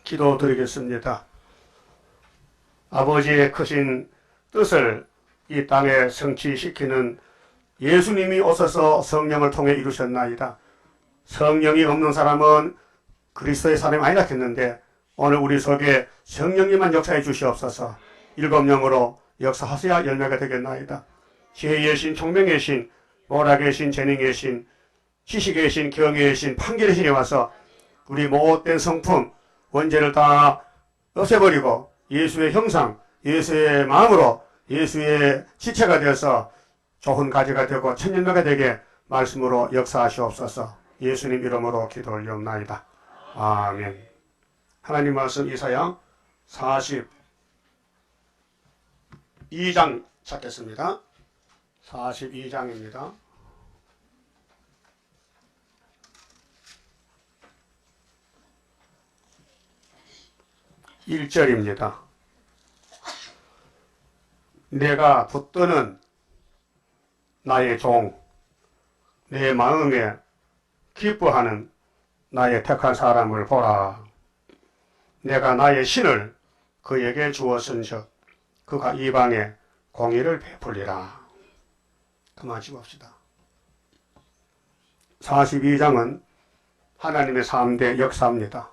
기도드리겠습니다. 아버지의 크신 뜻을 이 땅에 성취시키는 예수님이 오셔서 성령을 통해 이루셨나이다. 성령이 없는 사람은 그리스도의 사람이 아니라 했는데 오늘 우리 속에 성령님만 역사해 주시옵소서. 일곱 영으로 역사하셔야 열매가 되겠나이다. 지혜의 신, 총명의 신, 모락의 신, 재능의 신, 지식의 신, 경의의 신, 판결의 신이 와서 우리 못된 성품, 원죄를 다 없애버리고 예수의 형상, 예수의 마음으로 예수의 지체가 되어서 좋은 가지가 되고 천년매가 되게 말씀으로 역사하시옵소서. 예수님 이름으로 기도 올리옵나이다. 아멘. 하나님 말씀 이사야 42장 찾겠습니다. 42장입니다. 1절입니다. 내가 붙드는 나의 종, 내 마음에 기뻐하는 나의 택한 사람을 보라. 내가 나의 신을 그에게 주었은즉 그가 이방에 공의를 베풀리라. 그만 집읍시다. 42장은 하나님의 3대 역사입니다.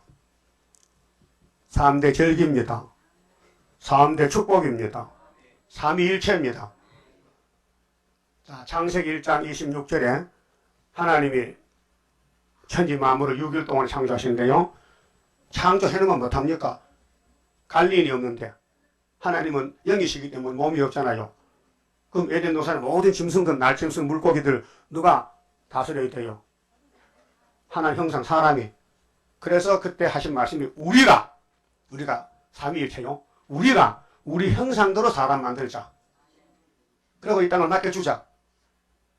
3대 절기입니다. 3대 축복입니다. 삼위일체입니다. 자, 창세기 1장 26절에 하나님이 천지 만물을 6일 동안 창조하시는데요. 창조해놓으면 못합니까? 갈린이 없는데 하나님은 영이시기 때문에 몸이 없잖아요. 그럼 에덴 동산의 모든 짐승들, 날짐승, 물고기들 누가 다스려야 돼요? 하나님 형상 사람이. 그래서 그때 하신 말씀이 우리가 삼위일체요. 우리가 우리 형상대로 사람 만들자. 그리고 이 땅을 맡겨주자.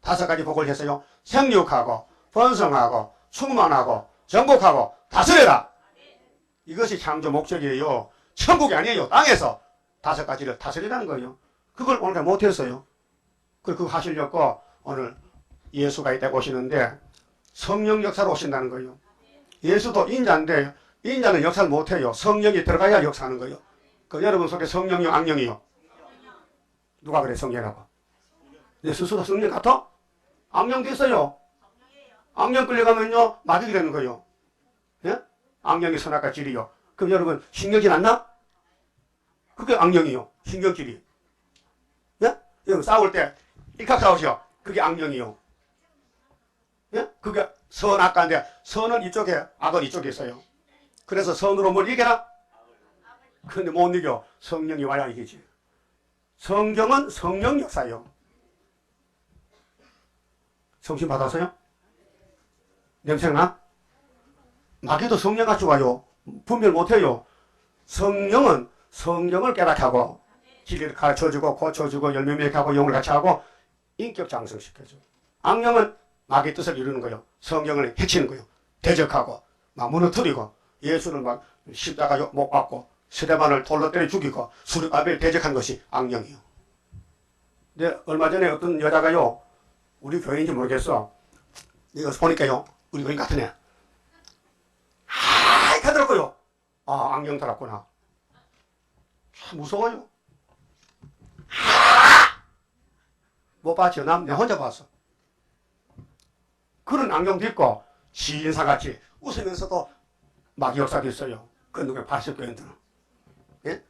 5가지 복을 했어요. 생육하고 번성하고 충만하고 정복하고 다스려라. 이것이 창조 목적이에요. 천국이 아니에요. 땅에서 5가지를 다스리라는 거예요. 그걸 오늘 못했어요. 그거 하시려고 오늘 예수가 이때 오시는데 성령 역사로 오신다는 거예요. 예수도 인자인데 인자는 역사를 못해요. 성령이 들어가야 역사하는 거예요. 그 여러분 속에 성령이요, 악령이요? 누가 그래 성령이라고? 내 스스로 성령 같아? 악령도 있어요. 악령 끌려가면요 마귀가 되는 거예요. 예? 악령이 선악과 질이요. 그럼 여러분 신경질 안 나? 그게 악령이요. 신경질이. 예? 여러분 싸울 때 일칵 싸우죠. 그게 악령이요. 예? 그게 선악과인데 선은 이쪽에 악은 이쪽에 있어요. 그래서 선으로 뭘 이겨라? 근데 못 이겨. 성령이 와야 이기지. 성경은 성령 역사예요. 성신 받았어요? 냄새나? 마귀도 성령같이 와요. 분별 못해요. 성령은 성령을 깨닫게 진리를 가르쳐주고 고쳐주고 열매 맺게 하고 영을 같이 하고 인격 장성시켜줘. 악령은 마귀의 뜻을 이루는 거예요. 성령을 해치는 거예요. 대적하고 막 무너뜨리고 예수를 막 십자가 못 받고 스데반을 돌로 때려 죽이고 수르바벨 대적한 것이 악령이에요. 근데 얼마 전에 어떤 여자가요, 우리 교인인지 모르겠어. 이거 보니까요, 우리 교인 같은 애. 하더라고요. 아, 악령 달았구나. 참 무서워요. 못 봤죠? 내 혼자 봤어. 그런 악령도 있고, 시인사같이 웃으면서도 마귀 역사도 있어요. 그 누구야? 바리새교인들은. 예?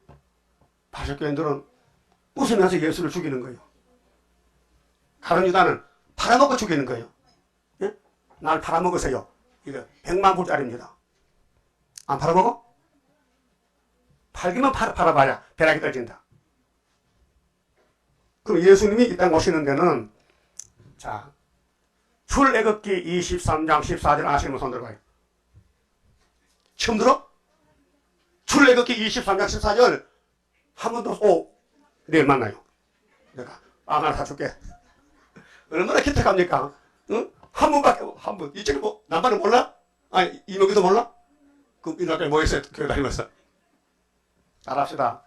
바리새교인들은 웃으면서 예수를 죽이는 거예요. 다른 유다는 팔아먹고 죽이는 거예요. 예? 날 팔아먹으세요. 이거 100만 불짜리입니다. 안 팔아먹어? 팔기만 팔아봐야 벼락이 떨어진다. 그럼 예수님이 이 땅 오시는 데는 자, 출애굽기 23장 14절 아시는 손 들어봐요. 처음 들어? 출애굽기 23장 14절 한 번 더 내일 만나요. 내가 빵 하나 사줄게. 얼마나 기특합니까? 응? 한 번밖에 한 번. 이쪽에 뭐 남반은 몰라? 아니 이모기도 몰라? 그럼 이날까지 뭐 했어요? 교회 다니면서. 잘합시다.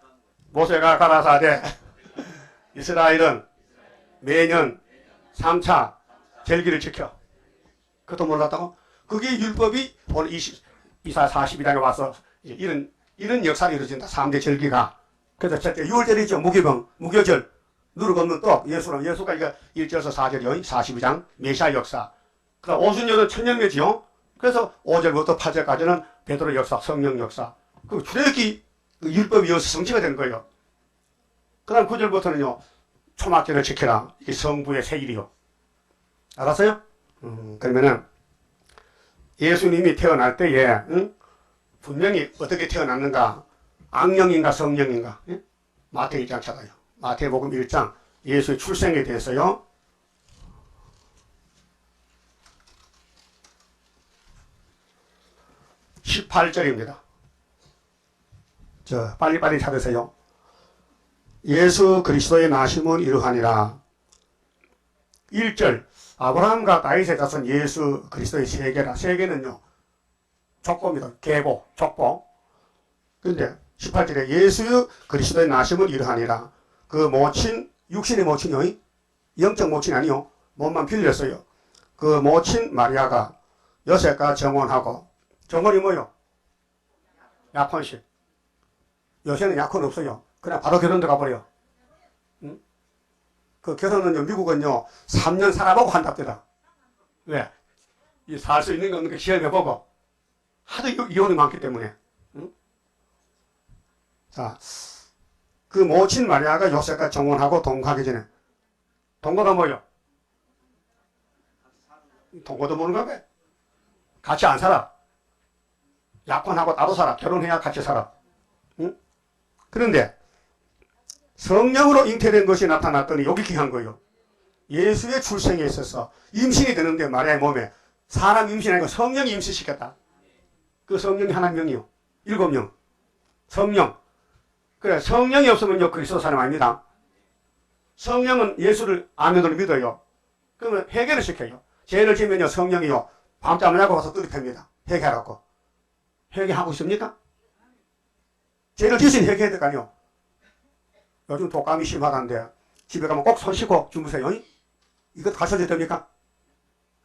모세가 가라사대 이스라엘은 매년 3차 절기를 지켜. 그것도 몰랐다고? 그게 율법이 오늘 이사 42장에 와서 이런 역사가 이루어진다. 3대 절기가. 그래서 첫째, 6월절이죠. 무교병, 무교절. 누룩 없는 떡, 예수가 이거 1절에서 4절이요. 42장, 메시아 역사. 그 다음 오순절은 천년매지요. 그래서 5절부터 8절까지는 베드로 역사, 성령 역사. 그 출애굽기 율법이 여기서 성취가 되는 거예요. 그 다음 9절부터는요, 초막절을 지켜라. 이게 성부의 생일이요. 알았어요? 그러면은, 예수님이 태어날 때에, 분명히 어떻게 태어났는가? 악령인가, 성령인가? 예? 마태 1장 찾아요. 마태복음 1장, 예수의 출생에 대해서요. (18절입니다) 빨리빨리 찾으세요. 예수 그리스도의 나심은 이러하니라. 1절, 아브라함과 다윗의 자손 예수 그리스도의 세계라. 세계는요, 족보입니다. 계보, 족보. 근데 18절에 예수 그리스도의 나심은 이러하니라. 그 모친, 육신의 모친이요. 영적 모친 아니요. 몸만 빌렸어요. 그 모친 마리아가 요셉과 정혼하고, 정혼이 뭐요? 약혼식. 요새는 약혼 없어요. 그냥 바로 결혼 들어가버려. 응? 그 결혼은요, 미국은요, 3년 살아보고 한답니다. 왜? 살 수 있는 거 없는 거 시험해보고. 하도 이혼이 많기 때문에. 응? 자, 그 모친 마리아가 요셉과 정혼하고 동거하기 전에. 동거가 뭐요? 동거도 모르는 거 같이 안 살아. 약혼하고 따로 살아. 결혼해야 같이 살아. 응? 그런데 성령으로 잉태된 것이 나타났더니 여기 귀한 거예요. 예수의 출생에 있어서 임신이 되는데 마리아의 몸에 사람 임신 아니고 성령이 임신시켰다. 그 성령이 하나님 명이요. 7명. 성령. 그래, 성령이 없으면요, 그리스도 사람 아닙니다. 성령은 예수를 아멘으로 믿어요. 그러면 회개를 시켜요. 죄를 지면요, 성령이요, 밤잠을 자고 가서 뜨립합니다. 회개하라고. 회개하고 있습니까? 죄를 지으신 회개해야 될 거 아니요. 요즘 독감이 심하다는데 집에 가면 꼭 손 씻고 주무세요. 이것 가셔도 됩니까?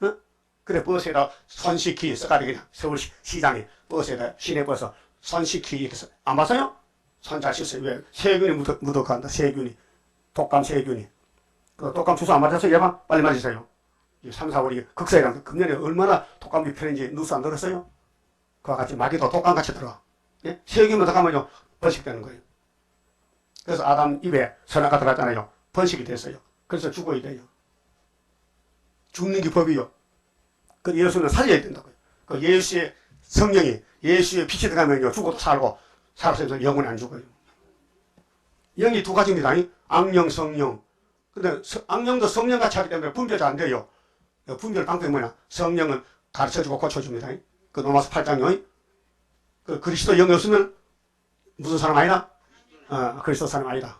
어? 그래, 버스에다 손 씻기 써가지고 서울시장에 버스에다 시내버스 손 씻기 이렇게 써. 안 봤어요? 손 잘 씻어요. 왜? 세균이 묻어간다. 세균이. 독감 세균이. 그 독감 주사 안 맞았어요? 예방? 빨리 맞으세요. 3, 4월이 극사이라는 금년에 얼마나 독감이 편인지 뉴스 안 들었어요? 그와 같이 마귀도 독감같이 들어와. 예? 세균이 묻어가면요, 번식되는 거예요. 그래서 아담 입에 선악과 들어갔잖아요. 번식이 됐어요. 그래서 죽어야 돼요. 죽는 게 법이요. 그 예수는 살려야 된다고요. 그 예수의 성령이, 예수의 빛이 들어가면요, 죽어도 살고, 살아서 영은 안 죽어요. 영이 두 가지입니다. 악령, 성령. 근데 악령도 성령같이 하기 때문에 분별이 안 돼요. 분별 방법이 뭐냐? 성령은 가르쳐주고 고쳐줍니다. 그 로마서 8장요. 그 그리스도 영이 없으면 무슨 사람 아니다? 그리스도 사람 아니다.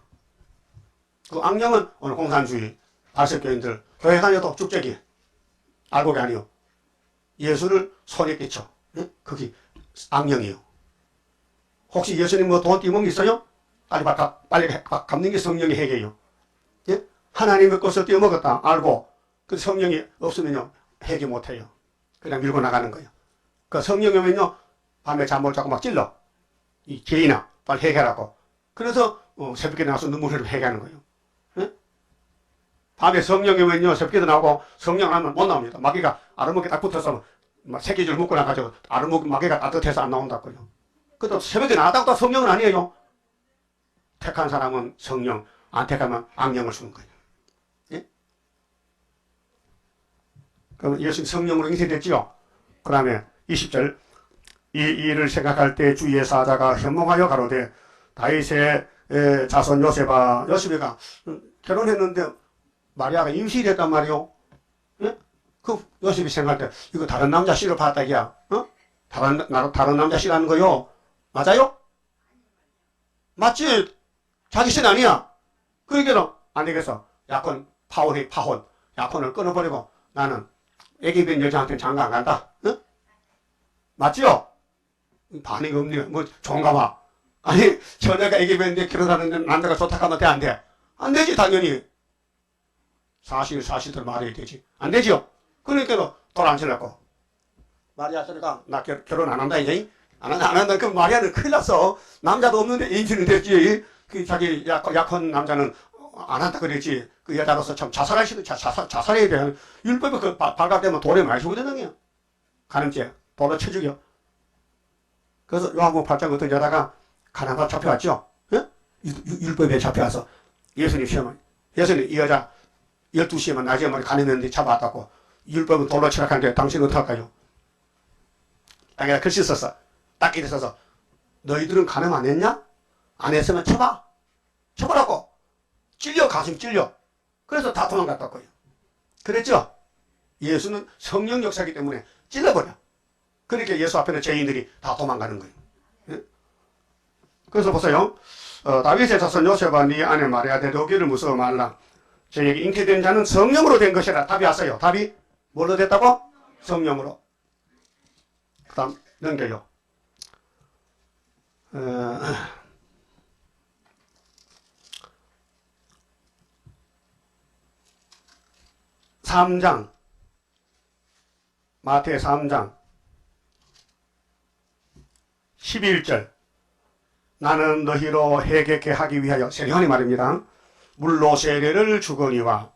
그 악령은 오늘 공산주의, 발석교인들, 교회 다녀도 쭉저기, 알고가 아니요. 예수를 손에 끼쳐. 그게 악령이요. 혹시 예수님 뭐 돈 띠먹는 게 있어요? 빨리 갚는 게 성령의 회개예요. 예? 하나님의 것을 떼어먹었다. 알고, 그 성령이 없으면요, 회개 못해요. 그냥 밀고 나가는 거예요. 그 성령이 오면요, 밤에 잠 못 자고 막 찔러. 이 죄인아, 빨리 회개하라고. 그래서, 새벽에 나와서 눈물 흘리고 회개하는 거예요. 예? 밤에 성령이 오면요, 새벽에도 나오고, 성령 안 하면 못 나옵니다. 마귀가 아르목에 딱 붙어서, 막 새끼줄 묶고 나가지고, 아르목 마귀가 따뜻해서 안 나온다고요. 그래도 새벽에 나왔다고 또 성령은 아니에요. 택한 사람은 성령, 안 택하면 악령을 주는 거예요. 예? 그럼 예수님 성령으로 잉태됐지요. 그 다음에 20절, 이 일을 생각할 때 주의 사자가 현몽하여 가로되 다윗의 자손 요셉이가 결혼했는데 마리아가 임신이 됐단 말이요. 예? 그 요셉이 생각할 때 이거 다른 남자 씨를 받았다 이야. 다른 남자 씨라는 거요. 맞아요? 맞지? 자기 신 아니야. 그러니까 안 되겠어. 약혼, 파혼. 약혼을 끊어버리고 나는 애기 된 여자한테는 장가 안 간다. 응? 맞지요? 반응이 없네. 뭐 좋은가 봐. 아니, 처녀가 애기 뵀는데 결혼하는데 남자가 좋다 하면 돼, 안 돼? 안 되지, 당연히. 사실대로 말해야 되지. 안 되지요? 그러니까 돌 안 치려고. 마리아 소리가 나 결혼 안 한다, 이제. 안 한다. 그럼 마리아는 큰일 났어. 남자도 없는데 임신이 됐지. 그 자기 약한 남자는 안 한다 그랬지. 그 여자로서 참 자살해야 돼. 율법이 그 발각되면 돌에 많이 죽거든요. 가늠죄. 돌로 쳐 죽여. 그래서 요한복음 8장 어떤 여자가 가늠죄 잡혀왔죠. 예? 율법에 잡혀와서 예수님 시험을. 예수님 이 여자 12시에만 낮에만 가늠했는데 잡아왔다고. 율법은 돌로 치라 하는데 당신은 어떡할까요? 땅에다 글씨 썼어. 딱 이래 써서 너희들은 가늠 안 했냐? 안 했으면 쳐봐. 쳐보라고. 찔려. 가슴 찔려. 그래서 다 도망갔다고요. 그랬죠? 예수는 성령 역사이기 때문에 찔러버려. 그러니까 예수 앞에는 죄인들이 다 도망가는 거예요. 예? 그래서 보세요. 다윗의 자손 요셉아 네 아내 마리아 대도기를 무서워 말라. 저에게 잉태된 자는 성령으로 된 것이라. 답이 왔어요. 답이 뭘로 됐다고? 성령으로. 그 다음 넘겨요. 3장 마태 3장 11절 나는 너희로 회개케 하기 위하여 세례요한이 말입니다. 물로 세례를 주거니와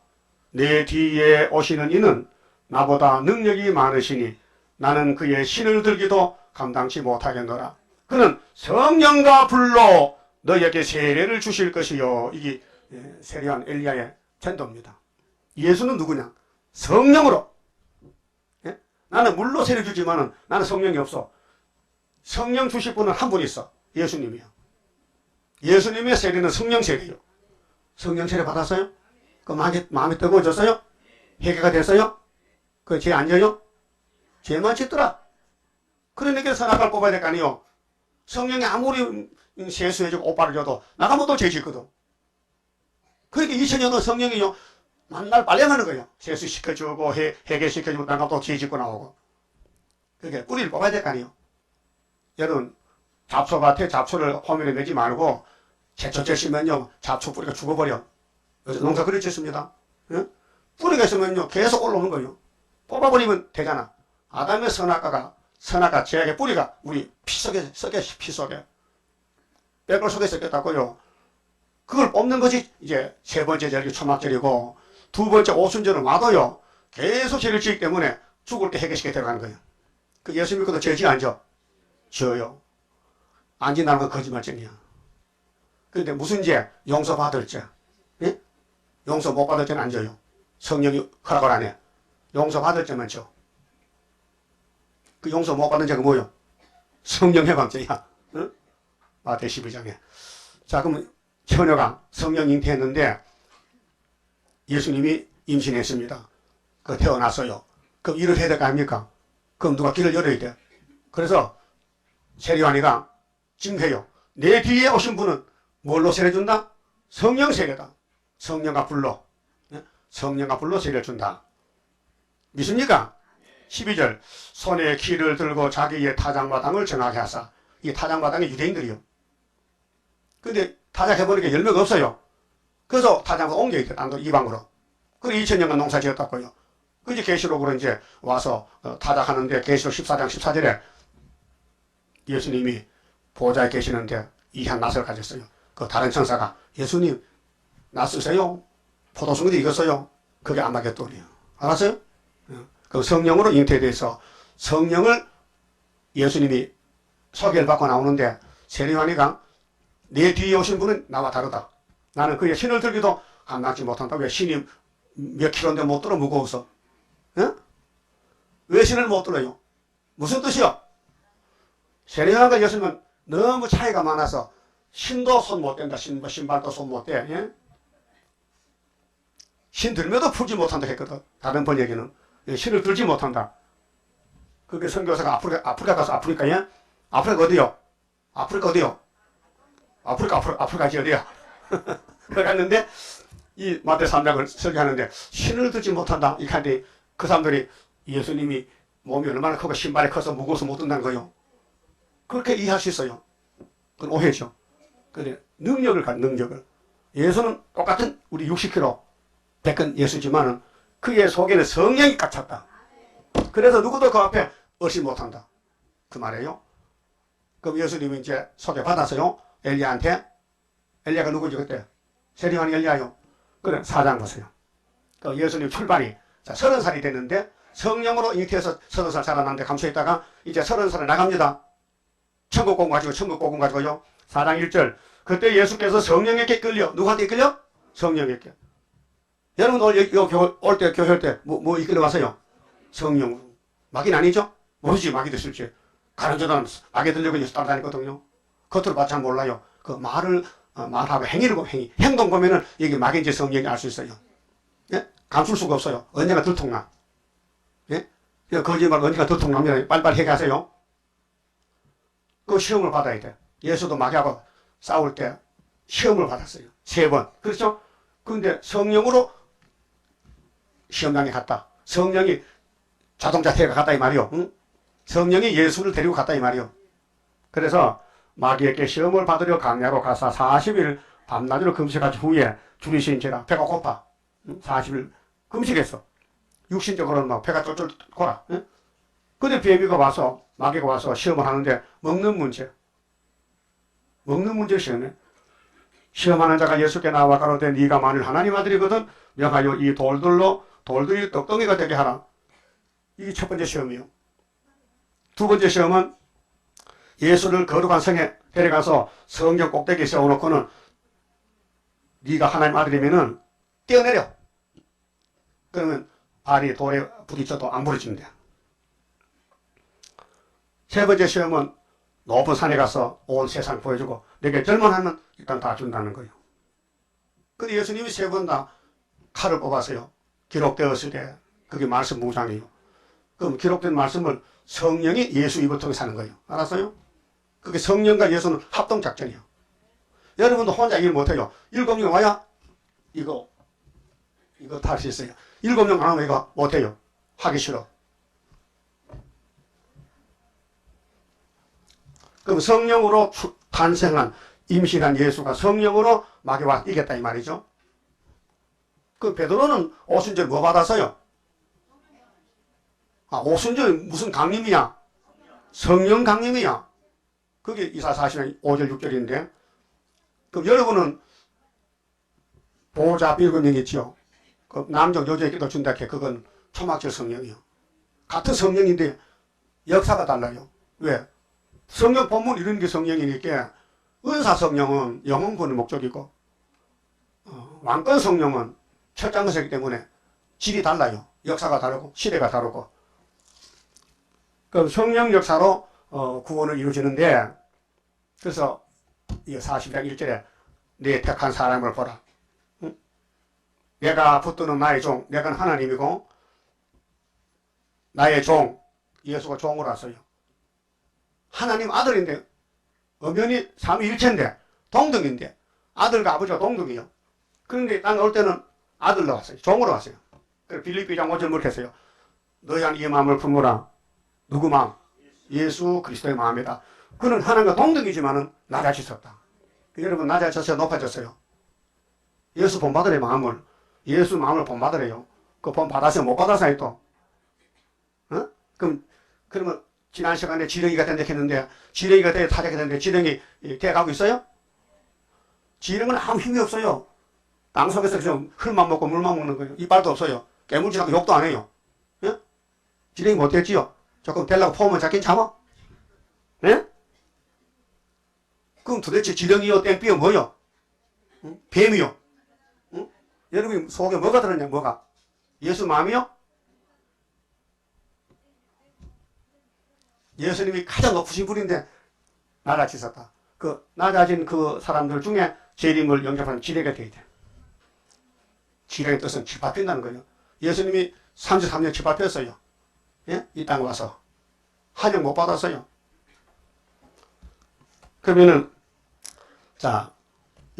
내 뒤에 오시는 이는 나보다 능력이 많으시니 나는 그의 신을 들기도 감당치 못하겠노라. 그는 성령과 불로 너에게 세례를 주실 것이요. 이게 세례요한 엘리야의 전도입니다. 예수는 누구냐? 성령으로. 예? 나는 물로 세례 주지만은 나는 성령이 없어. 성령 주실 분은 한 분 있어. 예수님이요. 예수님의 세례는 성령 세례요. 성령 세례 받았어요? 그 마음이 뜨거워졌어요? 회개가 됐어요? 그 죄 안 져요? 죄만 짓더라. 그러니까 선악을 뽑아야 될 거 아니요. 성령이 아무리 세수해주고 옷바를 줘도 나가면 또 죄 짓거든. 그러니까 2000년은 성령이요. 만날 빨래하는 거예요. 세수시켜주고 회개시켜주고 나가면 또 죄 짓고 나오고. 그게 뿌리를 뽑아야 될 거 아니요. 여러분 잡초밭에 잡초를 화면에 내지 말고 제초제 심으면요 잡초 뿌리가 죽어버려. 그래서 농사 그리 짓습니다. 예? 뿌리가 있으면요 계속 올라오는 거예요. 뽑아버리면 되잖아. 아담의 선악과 죄악의 뿌리가 우리 피 속에 뼈골 속에 썩겠다고요. 그걸 뽑는 것이 이제 세 번째 절기 초막절이고 두 번째 오순절은 와도요 계속 죄를 지기 때문에 죽을 때 회개시켜 들어가는 거예요. 그 예수 믿고도 죄지 안 져? 져요. 안 진다는 건 거짓말쟁이야. 그런데 무슨 죄? 용서받을 죄. 예? 용서 못 받을 죄는 안 져요. 성령이 허락을 안 해. 용서받을 죄만 져. 그 용서 못 받는 죄가 뭐요? 성령 해방죄야. 응? 마태 12장에. 자, 그럼 처녀가 성령 잉태했는데 예수님이 임신했습니다. 그 태어났어요. 그럼 일을 해야 될 거 아닙니까? 그럼 누가 길을 열어야 돼. 그래서 세례요한이가 징해요. 내 뒤에 오신 분은 뭘로 세례준다? 성령 세례다. 성령과 불로. 성령과 불로 세례를 준다. 믿습니까? 12절 손에 키를 들고 자기의 타작마당을 정하게 하사. 이 타작마당이 유대인들이요. 근데 타작해보니까 열매가 없어요. 그래서 타작을 옮겨야 돼. 딴 이방으로. 그리고 2000년간 농사 지었다고요. 그 이제 계시록으로 이제 와서 타작하는데 계시록 14장 14절에 예수님이 보좌에 계시는데 이한 낫을 가졌어요. 그 다른 천사가 예수님 낫 쓰세요. 포도송이도 익었어요. 그게 아마겟돈이에요. 알았어요? 그 성령으로 잉태돼서 성령을 예수님이 소개를 받고 나오는데 세례요한이가 내 뒤에 오신 분은 나와 다르다. 나는 그의 신을 들기도 감당치 못한다. 왜 신이 몇 킬로인데 못 들어 무거워서. 예? 왜 신을 못 들어요? 무슨 뜻이요? 세례요한과 예수님은 너무 차이가 많아서 신도 손 못 댄다. 신발도 손 못 대. 예? 신 들면도 풀지 못한다 했거든. 다른 번역에는. 신을 들지 못한다. 그게 선교사가 아프리카 가서 아프리카에? 아프리카 어디요? 아프리카 어디요? 아프리카지 어디야? 그래 갔는데 이 마태 3장을 설교하는데 신을 들지 못한다. 이렇게 하는데 그 사람들이 예수님이 몸이 얼마나 크고 신발이 커서 무거워서 못 든다는 거요. 그렇게 이해할 수 있어요. 그건 오해죠. 근데 능력을 예수는 똑같은 우리 60kg 백근 예수지만은 그의 속에는 성령이 꽉 찼다. 그래서 누구도 그 앞에 얼씬 못한다. 그 말이에요. 그럼 예수님이 이제 소개받았어요. 엘리야한테. 엘리야가 누구지 그때? 세리왕 엘리야요. 그래 4장 보세요. 그 예수님 출발이 자 30살이 됐는데 성령으로 잉태해서 30살 자라났는데 감수했다가 이제 30살에 나갑니다. 천국 복음 가지고 천국 복음 가지고요. 4장 1절 그때 예수께서 성령에게 끌려 누구한테 이끌려? 성령에게. 여러분 오늘 올 때 교회 올 때 뭐 이끌려 왔어요? 성령으로. 마귀는 아니죠? 모르지 마귀도 실제. 가는 저는 마귀 들려고 예수 따라다니거든요. 겉으로 봐도 잘 몰라요. 그 말하고 행위를 보면 행동 보면은 이게 마귀인지 성령인지 알 수 있어요. 예? 감출 수가 없어요. 언젠가 들통나. 예? 거짓말 언젠가 들통납니다. 빨리빨리 해결하세요. 그 시험을 받아야 돼. 예수도 마귀하고 싸울 때 시험을 받았어요. 3번. 그렇죠? 그런데 성령으로 시험장에 갔다. 성령이 자동차 태가 갔다 이 말이요. 응? 성령이 예수를 데리고 갔다 이 말이요. 그래서 마귀에게 시험을 받으려 강야로 가사 40일 밤낮으로 금식한 후에 줄이신지라 배가 고파. 40일 금식했어. 육신적으로는 막 배가 쫄쫄 골아. 응? 근데 뱀이가 와서 마귀가 와서 시험을 하는데 먹는 문제 시험해. 시험하는 자가 예수께 나와 가로되 네가 만일 하나님 아들이거든 명하여 이 돌들이 떡덩이가 되게 하라. 이게 첫 번째 시험이요. 두 번째 시험은 예수를 거룩한 성에 데려가서 성경 꼭대기에 세워놓고는 네가 하나님 아들이면은 뛰어내려. 그러면 발이 돌에 부딪혀도 안 부러진대. 세 번째 시험은 높은 산에 가서 온 세상 보여주고 내게 절망하면 일단 다 준다는 거예요. 근데 예수님이 3번 다 칼을 뽑았어요. 기록되었으되 그게 말씀 무장이에요. 그럼 기록된 말씀을 성령이 예수 입을 통해 사는 거예요. 알았어요? 그게 성령과 예수는 합동작전이에요. 여러분도 혼자 일 못해요. 7명 와야 이거 다 할 수 있어요. 7명 안 하면 이거 못해요. 하기 싫어. 그럼 성령으로 탄생한 임신한 예수가 성령으로 마귀와 이겼다 이 말이죠. 그 베드로는 오순절 뭐 받았어요? 오순절 무슨 강림이야? 성령 강림이야. 그게 이사야 40장 5절 6절인데 그럼 여러분은 보호자 빌금령 있죠. 그 남정 여자에게도 준다 해. 그건 초막절 성령이요. 같은 성령인데 역사가 달라요. 왜? 성령 본문 이런 게 성령이니까 은사 성령은 영혼 구원의 목적이고 왕권 성령은 철장거세이기 때문에 질이 달라요. 역사가 다르고 시대가 다르고 그럼 성령 역사로 구원을 이루어지는데 그래서 이 40장 1절에 내 택한 사람을 보라. 응? 내가 붙드는 나의 종 내가 하나님이고 나의 종 예수가 종으로 왔어요. 하나님 아들인데 엄연히 삼위일체인데 동등인데 아들과 아버지가 동등이요. 그런데 난 올 때는 아들로 왔어요. 종으로 왔어요. 그래서 빌립비 2장 5절 그렇게 했어요. 너희 안 이 마음을 품으라. 누구 마음? 예수 그리스도의 마음이다. 그는 하나님과 동등이지만은 낮아지셨다. 여러분 낮아졌어요? 높아졌어요? 예수 본받으래 마음을. 예수 마음을 본받으래요. 그 본받았어요? 못 받았어요 또? 그러면 지난 시간에 지렁이가 된다 했는데 지렁이가 돼 타작이 됐는데 지렁이 돼가고 있어요? 지렁이는 아무 힘이 없어요. 땅속에서 그냥 흙만 먹고 물만 먹는 거예요. 이빨도 없어요. 깨물지라고 욕도 안 해요. 예? 지렁이 못 됐지요? 조금 되려고 포면 잡긴 잡아? 예? 그럼 도대체 지렁이요 땡삐요 뭐요? 응? 뱀이요? 응? 여러분 속에 뭐가 들었냐 뭐가? 예수 마음이요? 예수님이 가장 높으신 분인데 낮아지셨다. 그 낮아진 그 사람들 중에 재림을 영접하는 지뢰가 되어야 돼. 지뢰의 뜻은 짓밟힌다는 거예요. 예수님이 33년 짓밟혔어요. 예? 이 땅에 와서 한영 못 받았어요. 그러면은 자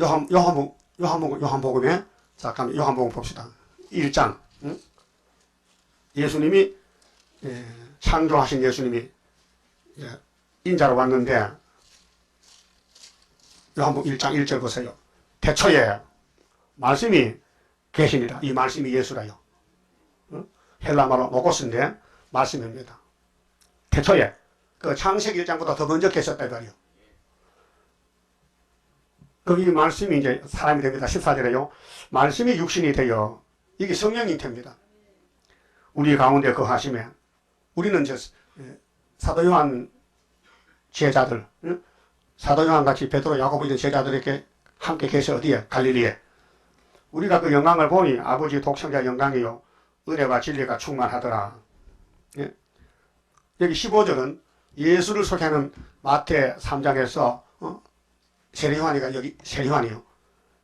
요한복음에 자 그럼 요한복음 봅시다. 1장 응? 예수님이 창조하신 예수님이 인자로 왔는데 요한복음 1장 1절 보세요. 태초에 말씀이 계시니라. 이 말씀이 예수라요. 헬라말로 로고스인데 말씀입니다. 태초에 그 창세기 1장보다 더 먼저 계셨다 이 말이요. 이 말씀이 이제 사람이 됩니다. 14절에요. 말씀이 육신이 되어 이게 성령 잉태입니다. 우리 가운데 거하심에 우리는 사도 요한 제자들, 사도 요한 같이 베드로, 야고보 이런 제자들에게 함께 계셔 어디에? 갈릴리에. 우리가 그 영광을 보니 아버지 독생자 영광이요 은혜와 진리가 충만하더라. 예? 여기 15절은 예수를 소개하는 마태 3장에서 세례요한이가 여기 세례요한이요.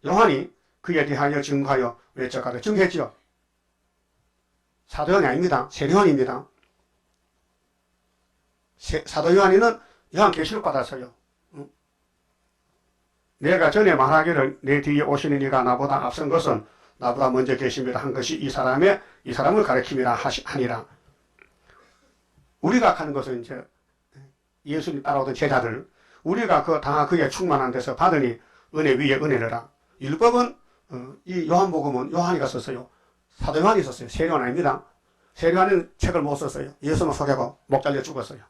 요한이 그에 대하여 증거하여 외적하다 증거했지요. 사도요한이 아닙니다. 세례요한입니다. 사도요한이는 요한계시록 받았어요. 내가 전에 말하기를 내 뒤에 오시는 이가 나보다 앞선 것은 나보다 먼저 계십니다 한 것이 이 사람을 가리킴이라 하니라. 우리가 하는 것은 이제 예수님 따라오던 제자들, 우리가 다 그에 충만한 데서 받으니 은혜 위에 은혜를. 율법은 이 요한복음은 요한이가 썼어요. 사도 요한이 썼어요. 세례요한 아닙니다. 세례요한은 책을 못 썼어요. 예수만 소개하고 목 잘려 죽었어요.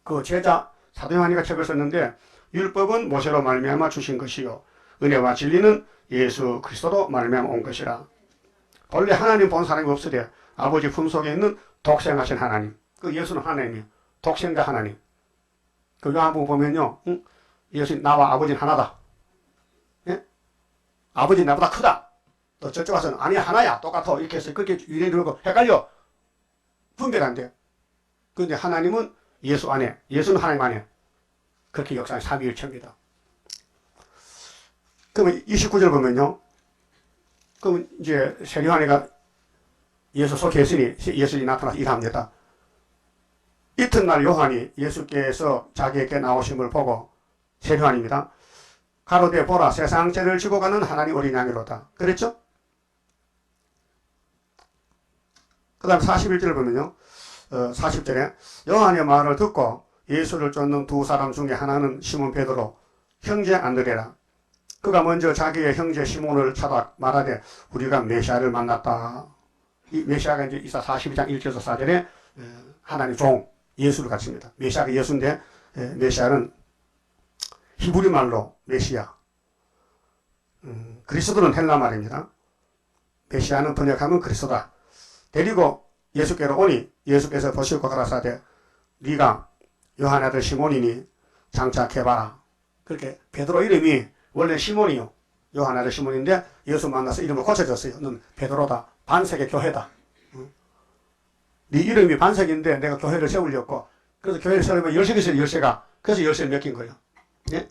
그 제자 사도 요한이가 책을 썼는데 율법은 모세로 말미암아 주신 것이요 은혜와 진리는 예수 그리스도로 말미암아 온 것이라. 본래 하나님 본 사람이 없으되 아버지 품속에 있는 독생하신 하나님, 그 예수는 하나님이요 독생자 하나님. 그 요한복음 보면요, 예수님 나와 아버지는 하나다. 예? 아버지 나보다 크다. 또 저쪽 와서는 아니 하나야 똑같아 이렇게 해서 그렇게 유래 들고 헷갈려. 분별 안 돼. 그런데 하나님은 예수 안에, 예수는 하나님 안에. 그렇게 역사는 삼위일체입니다. 그러면 29절 보면요, 그럼 이제 세례요한이가 예수 소개했으니 예수님이 나타나서 일합니다. 이튿날 요한이 예수께서 자기에게 나오심을 보고 세례요한입니다. 가로되 보라 세상 죄를 지고 가는 하나님 어린 양이로다. 그랬죠? 그 다음 41절을 보면요. 40절에 요한의 말을 듣고 예수를 쫓는 두 사람 중에 하나는 시몬 베드로 형제 안드레라. 그가 먼저 자기의 형제 시몬을 찾아 말하되 우리가 메시아를 만났다. 이 메시아가 이제 이사 42장 1절에서 4절에 하나님 종 예수를 갖춥니다. 메시아가 예수인데 메시아는 히브리 말로 메시아. 그리스도는 헬라 말입니다. 메시아는 번역하면 그리스도다. 데리고 예수께로 오니 예수께서 보시고 가라사대 네가 요한 아들 시몬이니 장착해봐라. 그렇게 베드로 이름이 원래 시몬이요. 요한 아들 시몬인데 예수 만나서 이름을 고쳐줬어요. 넌 베드로다. 반세계 교회다. 네 이름이 반세기인데 내가 교회를 세우려고. 그래서 교회를 세우면 열쇠가 있어요. 열쇠가. 그래서 열쇠를 맡긴 거예요. 예?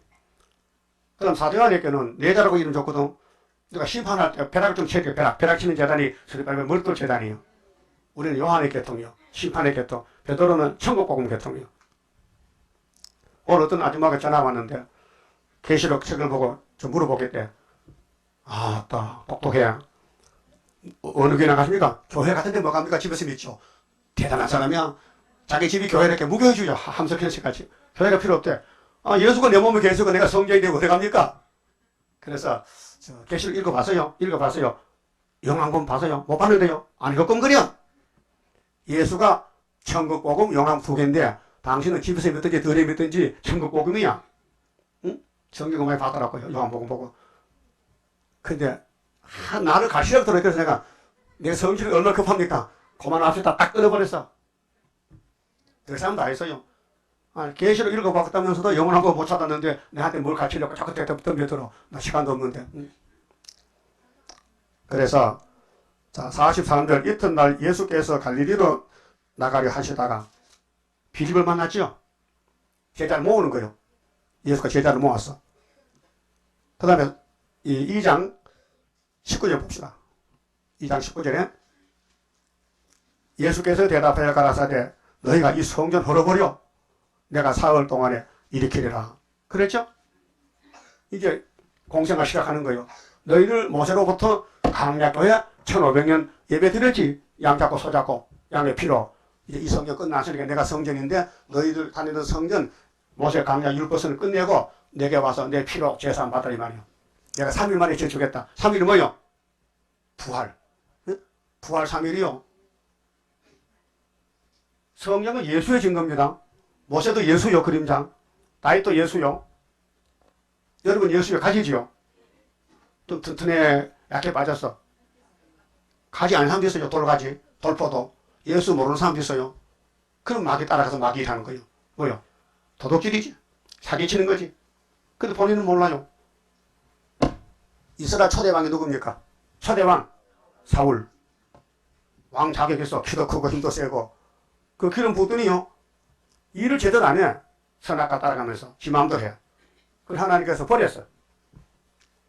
그 다음 사도 요한에게는 내자라고 이름 줬거든. 내가 심판할 때 벼락을 좀 쳐야 돼. 벼락 치는 재단이 소리 빨면 멀돌 재단이에요. 우리는 요한의 계통이요. 심판의 계통. 베드로는 천국복음 계통이요. 오늘 어떤 아줌마가 전화 왔는데 계시록 책을 보고 좀 물어보겠대. 아따 똑똑해. 어느 교회 나가십니까? 교회 같은 데 뭐 갑니까? 집에서 믿죠. 대단한 사람이야. 자기 집이 교회를 이렇게 무교해 주죠. 함석현씨같이. 교회가 필요 없대. 아, 예수가 내 몸에 계시고 내가 성경이 되고 어디 갑니까? 그래서 계시록 읽어봤어요. 영왕본 봤어요. 못 봤는데요. 아니 헛꿈거려. 예수가 천국복음 영왕 두 개인데 당신은 집에서 믿든지 덜에 믿든지 천국복음이야. 응? 성경을 많이 봤더라고요. 요한복음 보고. 근데 나를 갈시라고 들어. 그래서 내가 성질이 얼마나 급합니까? 그만합시다. 딱 끊어버렸어. 그 사람 다 했어요. 계시록 읽어봤다면서도 영원한 거 못 찾았는데 내한테 뭘 가르치려고 자꾸 덤벼들어. 나 시간도 없는데. 그래서 자 43절 이튿날 예수께서 갈릴리로 나가려 하시다가 빌립을 만났죠. 제자를 모으는 거예요. 예수가 제자를 모았어. 그 다음에 이 2장 19절 봅시다. 2장 19절에 예수께서 대답하여 가라사대 너희가 이 성전 헐어버려 내가 사흘 동안에 일으키리라. 그랬죠? 이제 공생을 시작하는 거예요. 너희들 모세로부터 강약교회 1500년 예배 드렸지. 양 잡고 소 잡고 양의 피로. 이제 이 성전 끝났으니까 내가 성전인데 너희들 다니던 성전 모세 강약 율법서는 끝내고 내게 와서 내 피로 제사함 받으라 이 말이요. 내가 3일 만에 제출했다. 3일은 뭐요? 부활. 응? 부활 3일이요. 성령은 예수의 증거입니다. 모세도 예수요, 그림장. 다윗도 예수요. 여러분 예수요, 가지지요. 좀 튼튼해, 약해 빠졌어. 가지 않은 사람도 있어요. 돌가지, 돌포도. 예수 모르는 사람도 있어요. 그럼 마귀 따라가서 마귀 일하는 거예요. 뭐요? 도둑질이지. 사기치는 거지. 근데 본인은 몰라요. 이스라엘 초대왕이 누굽니까? 초대왕 사울. 왕 자격있어. 키도 크고 힘도 세고. 그 기름 부더니요, 일을 제대로 안 해. 선악과 따라가면서 지 마음대로 해. 그걸 하나님께서 버렸어.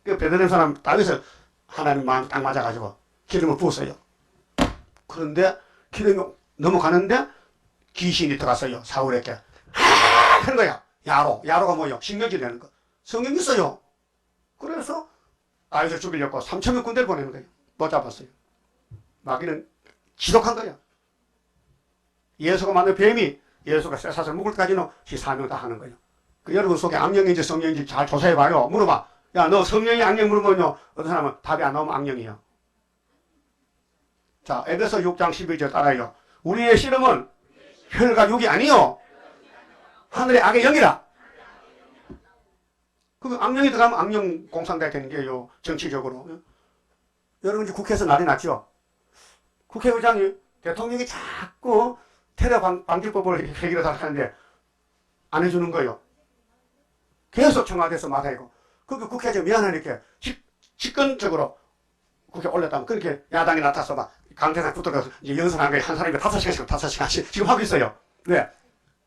그 베들레헴 사람 다윗을 하나님 마음 딱 맞아가지고 기름을 부었어요. 그런데 기름이 넘어가는데 귀신이 들어갔어요. 사울에게. 하는 거야. 야로가 뭐예요? 신경질 내는 거. 성경 있어요. 그래서 다윗을 죽이려고 3천명 군대를 보내는 거예요. 못 잡았어요. 마귀는 지독한 거야. 예수가 만든 뱀이 예수가 쇠사슬 묶을 때까지는 지 사명 다 하는 거예요. 그 여러분 속에 악령인지 성령인지 잘 조사해봐요. 물어봐. 야, 너 성령이 악령 물으면요, 어떤 사람은 답이 안 나오면 악령이에요. 자, 에베소 6장 11절 따라요. 우리의 씨름은 혈과 육이 아니요, 하늘의 악의 영이라. 그 악령이 들어가면 악령 공산돼야 되는 게요, 정치적으로. 여러분 이제 국회에서 난리 났죠. 국회의장이 대통령이 자꾸 테러 방지법을 회기를 하는데 안 해주는 거예요. 계속 청와대에서 맡아이고. 그 국회의장 미안하니까 집권적으로 국회 올렸다면 그렇게 야당이 나타서 막 강대상 붙들어서 이제 연설한 거에 한 사람이 5시간씩 지금 하고 있어요. 왜?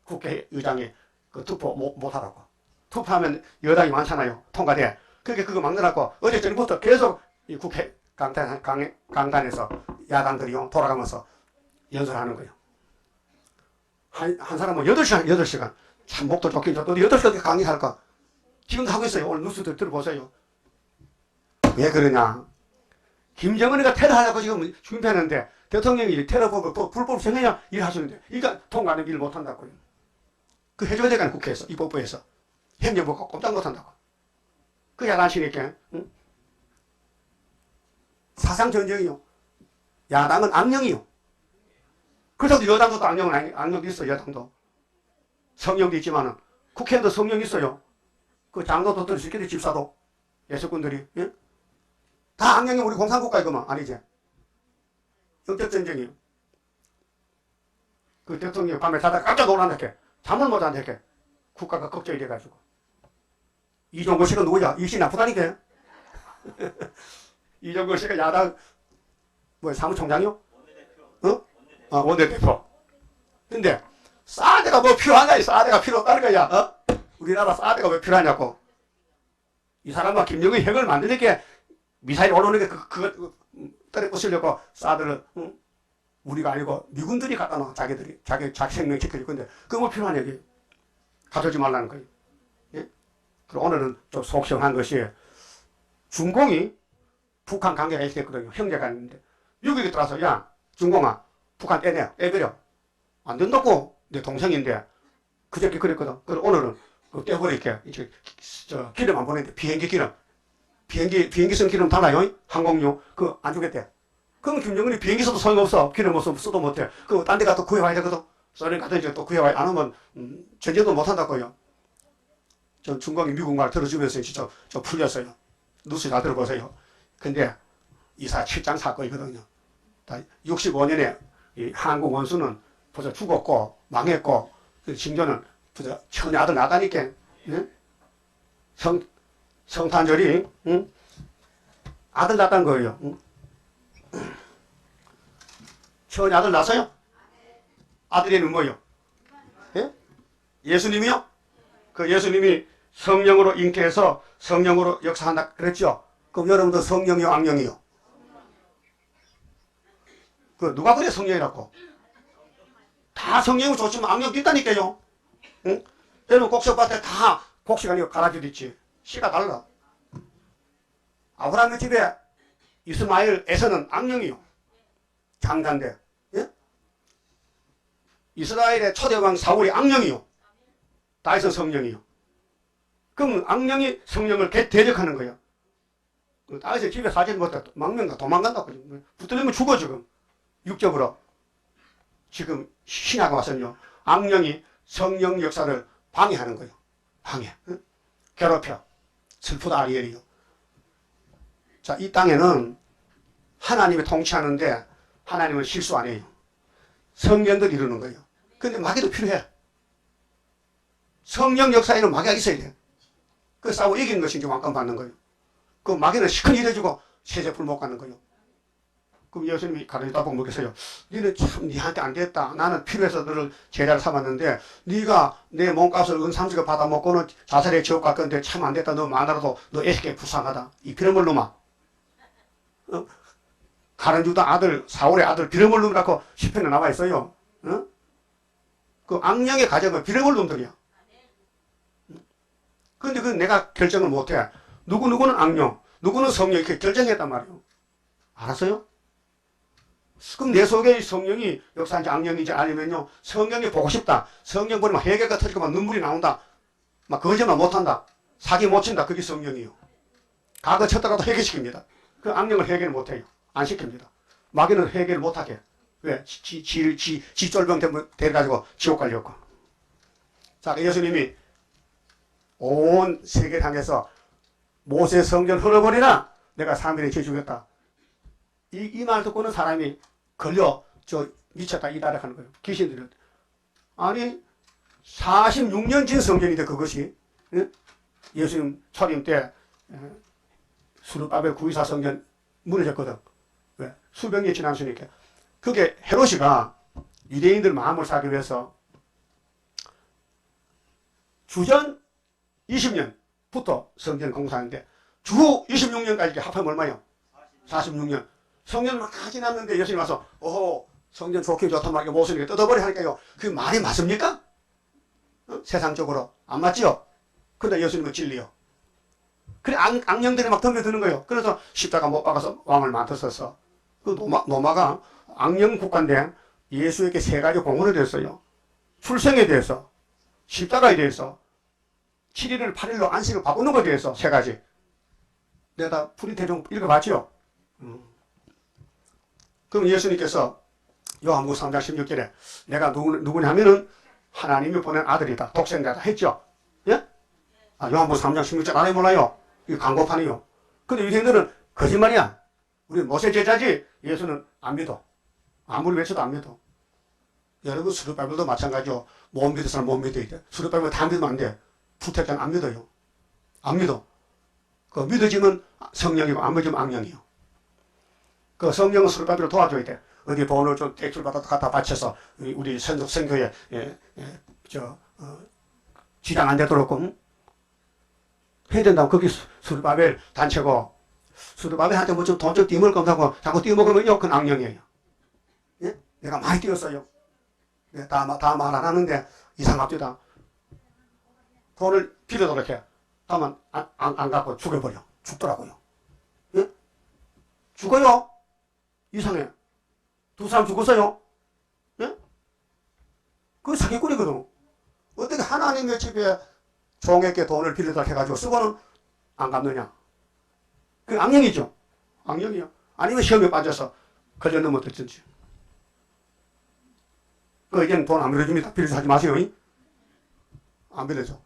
국회의장이 그 투표 못하라고. 투표하면 여당이 많잖아요. 통과돼. 그러니까 그거 막느라고 어제 저녁부터 계속 이 국회 강단에서 야당들이요 돌아가면서 연설하는 거예요. 한 사람은 8시간. 참 목도 좋긴 좋도 8시간 강의할까? 지금도 하고 있어요. 오늘 뉴스들 들어보세요. 왜 그러냐? 김정은이가 테러하려고 지금 준비하는데 대통령이 테러법을 불법 정해야 일하시는데 이거 통과하는 일 못한다고요. 그 해줘야 되잖아요. 국회에서, 입법부에서. 행정부가 꼼짝 못한다고. 그 야단치니까. 응? 사상전쟁이요. 야당은 악령이요. 그래서 여당도 또 악령도 있어요. 여당도. 성령도 있지만은 국회에도 성령이 있어요. 그 장로도 시키는 집사도 예수꾼들이. 예? 다 악령이 우리 공산국가이구만. 아니지. 영적전쟁이요. 그 대통령이 밤에 자다가 깜짝 놀란다게. 잠을 못 잔다게. 국가가 걱정이 돼가지고. 이종걸 씨가 누구냐? 이씨 나쁘다니까. 이종걸 씨가 야당 사무총장이요? 원내대표. 근데 사대가 뭐 필요하냐? 사대가 필요 없다는 거야. 우리나라 사대가 왜 필요하냐고. 이 사람과 김정은이 핵을 만드니까 미사일 올라오는 게 그거 떨어 부수려고 사드를 우리가 아니고 미군들이 갖다 놔. 자기 생명 지켜줄 건데 그거 뭐 필요하냐 이게. 가져오지 말라는 거예요. 예? 그리고 오늘은 좀 속 시원한 것이 중공이 북한 관계가 있었거든요. 형제가 있는데 미국이 들어와서 야 중공아 북한 떼버려. 안 된다고. 내 동생인데 그저께 그랬거든. 그래서 오늘은 떼버릴게. 이제 기름 안 보내는데 비행기 기름. 비행기선 기름 달라요. 항공유. 그거 안 주겠대. 그럼 김정은이 비행기 써도 소용없어. 기름 없어 써도 못해. 그거 딴 데 가서 구해와야 되거든. 소련 가든지 또 구해와야 안 오면 전쟁도 못한다고요. 전 중공이 미국 말 들어주면서 진짜 좀 풀렸어요. 뉴스 다 들어보세요. 근데 이사 7장 사건이거든요. 65년에 이 한국 원수는 벌써 죽었고 망했고 심지어는 벌써 천의 아들 낳았다니까. 예? 성탄절이 아들 낳았다는 거예요. 천의 아들 낳았어요? 아들 이름은 뭐예요? 예? 예수님이요? 그 예수님이 성령으로 잉태해서 성령으로 역사한다 그랬죠? 그럼 여러분도 성령이요 악령이요? 그 누가 그래 성령이라고? 다 성령이 좋지만 악령도 있다니까요. 응? 여러분 곡식밭에 다 곡식 아니고 가라지도 있지. 씨가 달라. 아브라함의 집에 이스마엘 에서는 악령이요. 장자인데. 예? 이스라엘의 초대왕 사울이 악령이요. 다윗은 성령이요. 그럼 악령이 성령을 대적하는 거예요. 다윗의 집에 사진 못해 망명가 도망간다고. 붙들리면 죽어 지금. 육적으로. 지금 신약에 와서는요. 악령이 성령 역사를 방해하는 거예요. 방해. 응? 괴롭혀. 슬프다 아리엘이요. 자, 이 땅에는 하나님이 통치하는데 하나님은 실수 안 해요. 성령들 이루는 거예요. 근데 마귀도 필요해. 성령 역사에는 마귀가 있어야 돼. 그 싸워 이기는 것이 이제 왕권 받는 거예요. 그 마귀는 시큰 일해주고 세제풀 못 가는 거예요. 그럼 예수님이 가르치다 보면 뭐겠어요? 너는 참 니한테 안 됐다. 나는 필요해서 너를 제자를 삼았는데 네가 내 몸값을 은삼십을 받아먹고는 자살의 지옥 갈 건데 참 안 됐다. 너 마누라도 너 애식에 불쌍하다. 이 빌어먹을 놈아. 가른 유다 아들 사울의 아들 빌어먹을 놈이라고 시편에 나와 있어요. 그 악령의 가정은 빌어먹을 놈들이야. 그런데 그 내가 결정을 못해. 누구는 악령, 누구는 성령 이렇게 결정했단 말이에요. 알았어요? 그럼 내 속에 성령이 역사인지 악령인지 아니면요, 성령이 보고 싶다. 성령 보면 해결가 터지고 막 눈물이 나온다. 막 거짓말 못한다. 사기 못 친다. 그게 성령이요. 과거 쳤다가도 해결시킵니다. 그 악령을 해결 못해요. 안 시킵니다. 마귀는 해결 못하게. 왜? 지 쫄병 데려가지고 지옥 가려고. 자, 예수님이 온 세계를 향해서 모세 성전 흘러버리나 내가 3일에 죄 주겠다. 이 말 듣고는 사람이 걸려 미쳤다 이달에 하는 거예요. 귀신들은. 아니 46년 진 성전인데 그것이 예수님 초림 때 수르바벨 구이사 성전 무너졌거든. 왜? 수백 년이 지났으니까. 그게 헤롯이가 유대인들 마음을 사기 위해서 주전 20년부터 성전 공사하는데 주 26년까지 합하면 얼마요? 46년. 성전 막 다 지났는데 예수님 와서 오호 성전 좋긴 좋단 말이야 모습이 뜯어버려 하니까요. 그게 말이 맞습니까? 세상적으로 안 맞지요? 근데 예수님은 진리요. 그래 악령들이 막 덤벼드는 거예요. 그래서 십자가 못 박아서 왕을 만들었어. 그 노마가 악령 국가인데 예수에게 세 가지 공헌에 대해서요. 출생에 대해서, 십자가에 대해서, 7일을 8일로 안식을 바꾸는 것에 대해서 세 가지. 내가 다 프린트해서 읽어봤지요? 그럼 예수님께서 요한복음 3장 16절에 내가 누구냐 하면은 하나님이 보낸 아들이다. 독생자다 했죠? 예? 요한복음 3장 16절 안에 몰라요? 이거 광고판이요. 근데 유대인들은 거짓말이야. 우리 모세 제자지 예수는 안 믿어. 아무리 외쳐도 안 믿어. 여러분 수르바벨도 마찬가지요. 못 믿을 사람 못 믿어야 돼. 수르바벨 다 믿으면 안 돼. 부택자는 안 믿어요. 안 믿어. 그 믿어지면 성령이고 안 믿으면 악령이요. 그 성령은 수르바벨을 도와줘야 돼. 어디 돈을 좀 대출 받아서 갖다 바쳐서 우리 선교에 지장 안 되도록 해야 된다고. 그게 수르바벨 단체고 수르바벨한테 뭐 좀 돈 좀 띄먹을 건다고 자꾸 띄먹으면요 그건 악령이에요. 예? 내가 많이 띄웠어요. 다 말 안 하는데 이상합니다. 돈을 빌려도록 해. 다만 안 갖고 죽여버려. 죽더라고요. 예? 죽어요. 이상해. 두 사람 죽었어요. 예? 그거 사기꾼이거든. 어떻게 하나님의 집에 종에게 돈을 빌려달라고 해가지고 쓰고는 안 갚느냐. 그 악령이죠. 악령이요. 아니면 시험에 빠져서 걸려 넘어졌든지. 그 이제는 돈 안 빌려줍니다. 빌려서 하지 마세요. 안 빌려줘.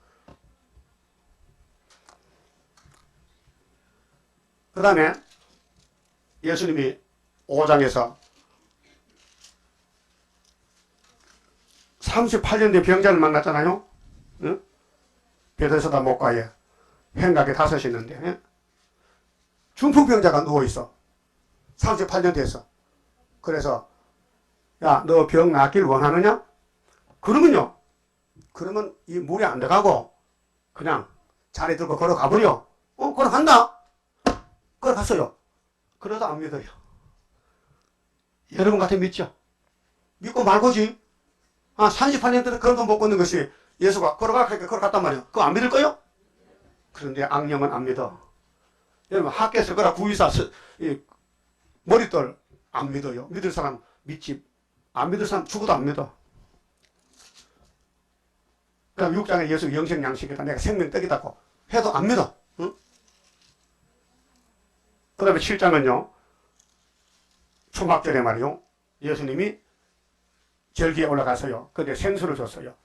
그 다음에 예수님이 5장에서 38년 된 병자를 만났잖아요. 응? 베데스다 목가에 행각에 5이 있는데 응? 중풍병자가 누워있어. 38년 됐어. 그래서 야, 너 병 낫길 원하느냐? 그러면요. 그러면 이 물에 안 들어가고 그냥 자리 들고 걸어가버려. 걸어간다. 걸어갔어요. 그래도 안 믿어요. 여러분 같으면 믿죠? 믿고 말고지. 38년 동안 걸어도 못 걷는 것이 예수가 걸어가니까 걸어갔단 말이에요. 그거 안 믿을 거요? 그런데 악령은 안 믿어. 여러분 학교에서 거라 구의사 머리돌 안 믿어요. 믿을 사람 믿지. 안 믿을 사람 죽어도 안 믿어. 그 다음 6장에 예수 영생 양식이다. 내가 생명 떡이다고 해도 안 믿어. 응? 그 다음에 7장은요. 초막절에 말이요. 예수님이 절기에 올라가서요. 근데 생수를 줬어요.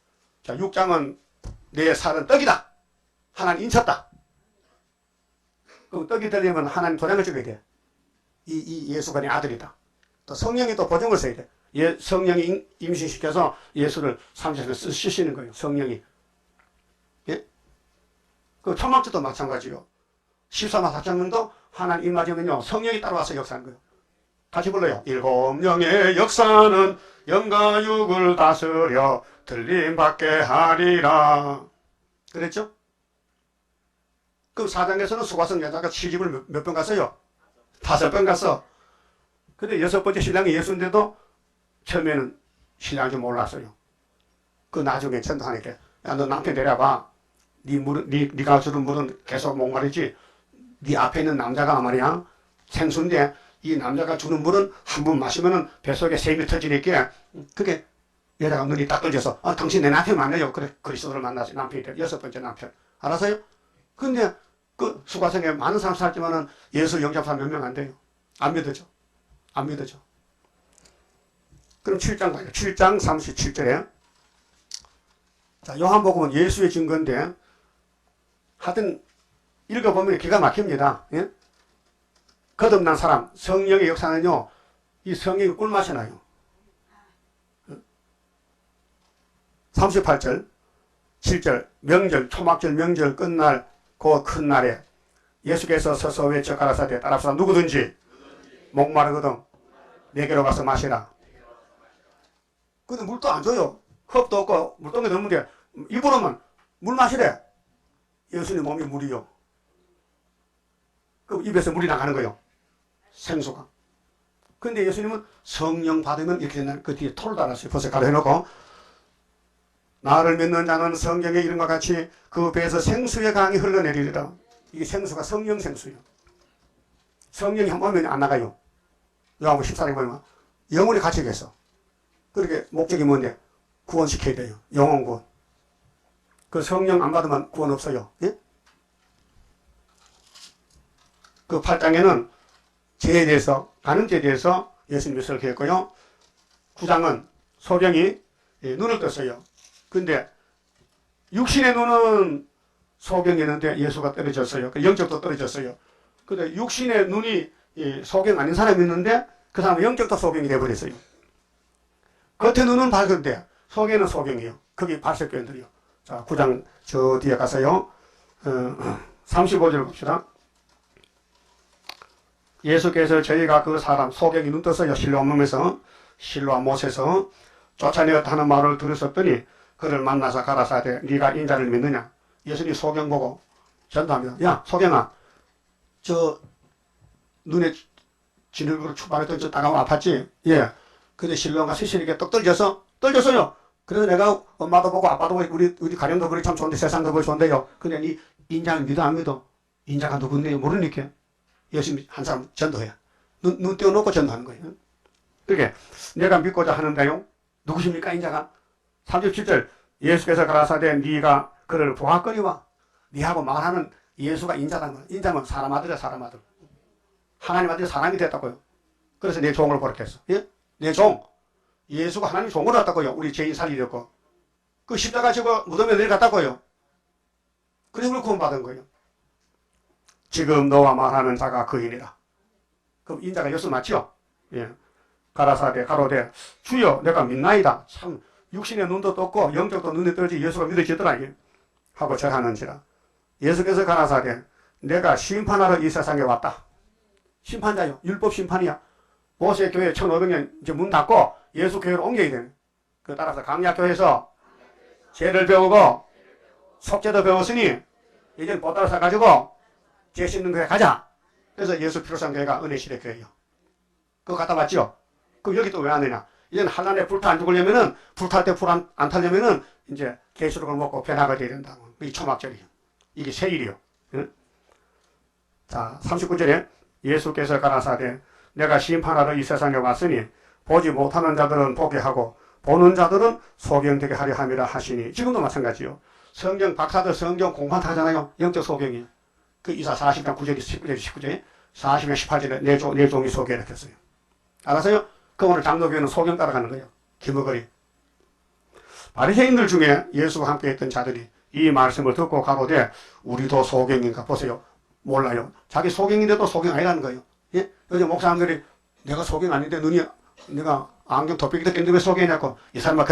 자, 6장은 내 살은 떡이다. 하나님 인쳤다. 그럼 떡이 되려면 하나님 도장을 찍어야 돼. 이 예수가 내 아들이다. 또 성령이 또 보증을 써야 돼. 성령이 임신시켜서 예수를 3세를 쓰시는 거예요. 성령이. 예? 그 초막주도 마찬가지요. 14만 4천년도 하나님 임하시면요. 성령이 따라와서 역사하는 거예요. 다시 불러요. 일곱 영의 역사는 영과 육을 다스려 들림받게 하리라. 그랬죠? 그 4장에서는 수가성 여자가 시집을 몇 번 갔어요? 5번 갔어. 근데 6번째 신랑이 예수인데도 처음에는 신랑인 줄 몰랐어요. 그 나중에 전도하니까 야, 너 남편 데려봐. 네가 주는 물은 계속 목마르지. 네 앞에 있는 남자가 말이야 생수인데 이 남자가 주는 물은 한 번 마시면은 뱃속에 샘이 터지니까 그게 여자가 눈이 딱 떠져서 당신 내 남편 만나요. 그래 그리스도를 만나서 남편이 돼. 6번째 남편. 알았어요? 근데 그 수가성에 많은 사람 살지만은 예수 영접한 몇 명 안 돼요. 안 믿어져. 안 믿어져. 그럼 7장 봐요. 7장 37절에 자, 요한복음은 예수의 증거인데 하여튼 읽어보면 기가 막힙니다. 예? 거듭난 사람, 성령의 역사는요, 이 성령이 꿀맛이 나요. 38절, 7절, 명절, 초막절 명절 끝날 그 큰 날에 예수께서 서서 외쳐 가라사대 따라서 누구든지 목마르거든 내게로 가서 마시라. 근데 물도 안 줘요. 컵도 없고 물동에 넣는데 입으로만 물 마시래. 예수님 몸이 물이요. 그 입에서 물이 나가는 거예요. 생수가. 근데 예수님은 성령 받으면 이렇게 된다는 그 뒤에 토를 달았어요. 벌써 가려놓고 나를 믿는 자는 성경에 이런 것 같이 그 배에서 생수의 강이 흘러내리리라. 이게 생수가 성령 생수예요. 성령이 한 번만 안 나가요. 요한복음 14장에 보면 영혼이 갇히겠어. 그렇게 목적이 뭔데? 구원시켜야 돼요. 영혼 구원. 그 성령 안 받으면 구원 없어요. 예? 그 8장에는 죄에 대해서, 가늠죄에 대해서 예수님이 설교했고요. 9장은 소경이 눈을 떴어요. 근데 육신의 눈은 소경이었는데 예수가 떨어졌어요. 영적도 떨어졌어요. 근데 육신의 눈이 소경 아닌 사람이 있는데 그 사람은 영적도 소경이 되어버렸어요. 겉의 눈은 밝은데 속에는 소경이에요. 거기 발석교인들이요. 자, 9장 저 뒤에 가서요. 35절 봅시다. 예수께서 저희가 그 사람 소경이 눈 떴어요. 실로암 몸에서 실로암 못에서 쫓아내었다 하는 말을 들으셨더니 그를 만나서 가라사대 네가 인자를 믿느냐. 예수님 소경 보고 전도합니다. 야 소경아 저 눈에 진흙으로 추방했던 저 따가워 아팠지? 예. 근데 실로암과 시실이게 떡 떨렸어요. 그래서 내가 엄마도 보고 아빠도 보고 우리 가정도 그리 참 좋은데 세상도 그리 좋은데요. 근데 니 인자를 믿어 안 믿어? 인자가 누군데요? 모르니까 열심히 한 사람 전도해. 눈 띄워놓고 전도하는 거예요. 그렇게 내가 믿고자 하는데요. 누구십니까 인자가? 37절 예수께서 가라사대 네가 그를 보았거니와 네하고 말하는 예수가 인자라는 거예요. 인자는 사람 아들이야 사람 아들. 하나님 아들이 사람이 됐다고요. 그래서 내 종을 버렸겠어. 예? 내 종. 예수가 하나님 종으로 왔다고요. 우리 죄인 살리려고. 그 십자가 지고 무덤에 내려갔다고요. 그래서 우리 구원받은 거예요. 지금 너와 말하는 자가 그이니라. 그럼 인자가 예수 맞죠? 예. 가라사대 가로되 주여 내가 믿나이다. 참 육신의 눈도 떴고 영적도 눈에 떨어지 예수가 믿어지더라 이게. 하고 절하는지라. 예수께서 가라사대 내가 심판하러 이 세상에 왔다. 심판자요. 율법 심판이야. 모세 교회 1500년 이제 문 닫고 예수 교회로 옮겨야 되네. 그 따라서 강약교회에서 죄를 배우고 속죄도 배웠으니 이제는 못 따라서 가지고 죄 씻는 교회 가자. 그래서 예수 피로산 교회가 은혜시대 교회예요. 그거 갖다 봤죠? 그럼 여기 또 왜 안 되냐? 이제는 한란에 불타 안 죽으려면은 불탈 때 불 안 타려면은 이제 계시록을 먹고 변화가 돼야 된다고. 이 초막절이요. 이게 세일이요. 응? 자, 39절에 예수께서 가라사대 내가 심판하러 이 세상에 왔으니 보지 못하는 자들은 보게 하고 보는 자들은 소경되게 하려 함이라 하시니 지금도 마찬가지요. 성경 박사들 성경 공판 하잖아요. 영적 소경이요. 그 이사 40장 9절이 19절에 40장 18절에 내 종이 소경을 했어요. 알았어요? 그 오늘 장로교회는 소경 따라가는 거예요. 기머거리. 바리새인들 중에 예수와 함께 했던 자들이 이 말씀을 듣고 가로되 우리도 소경인가 보세요. 몰라요. 자기 소경인데도 소경 아니라는 거예요. 예? 요즘 목사님들이 내가 소경 아닌데 내가 안경 덮이기도 했는데 왜 소경이냐고. 이 사람은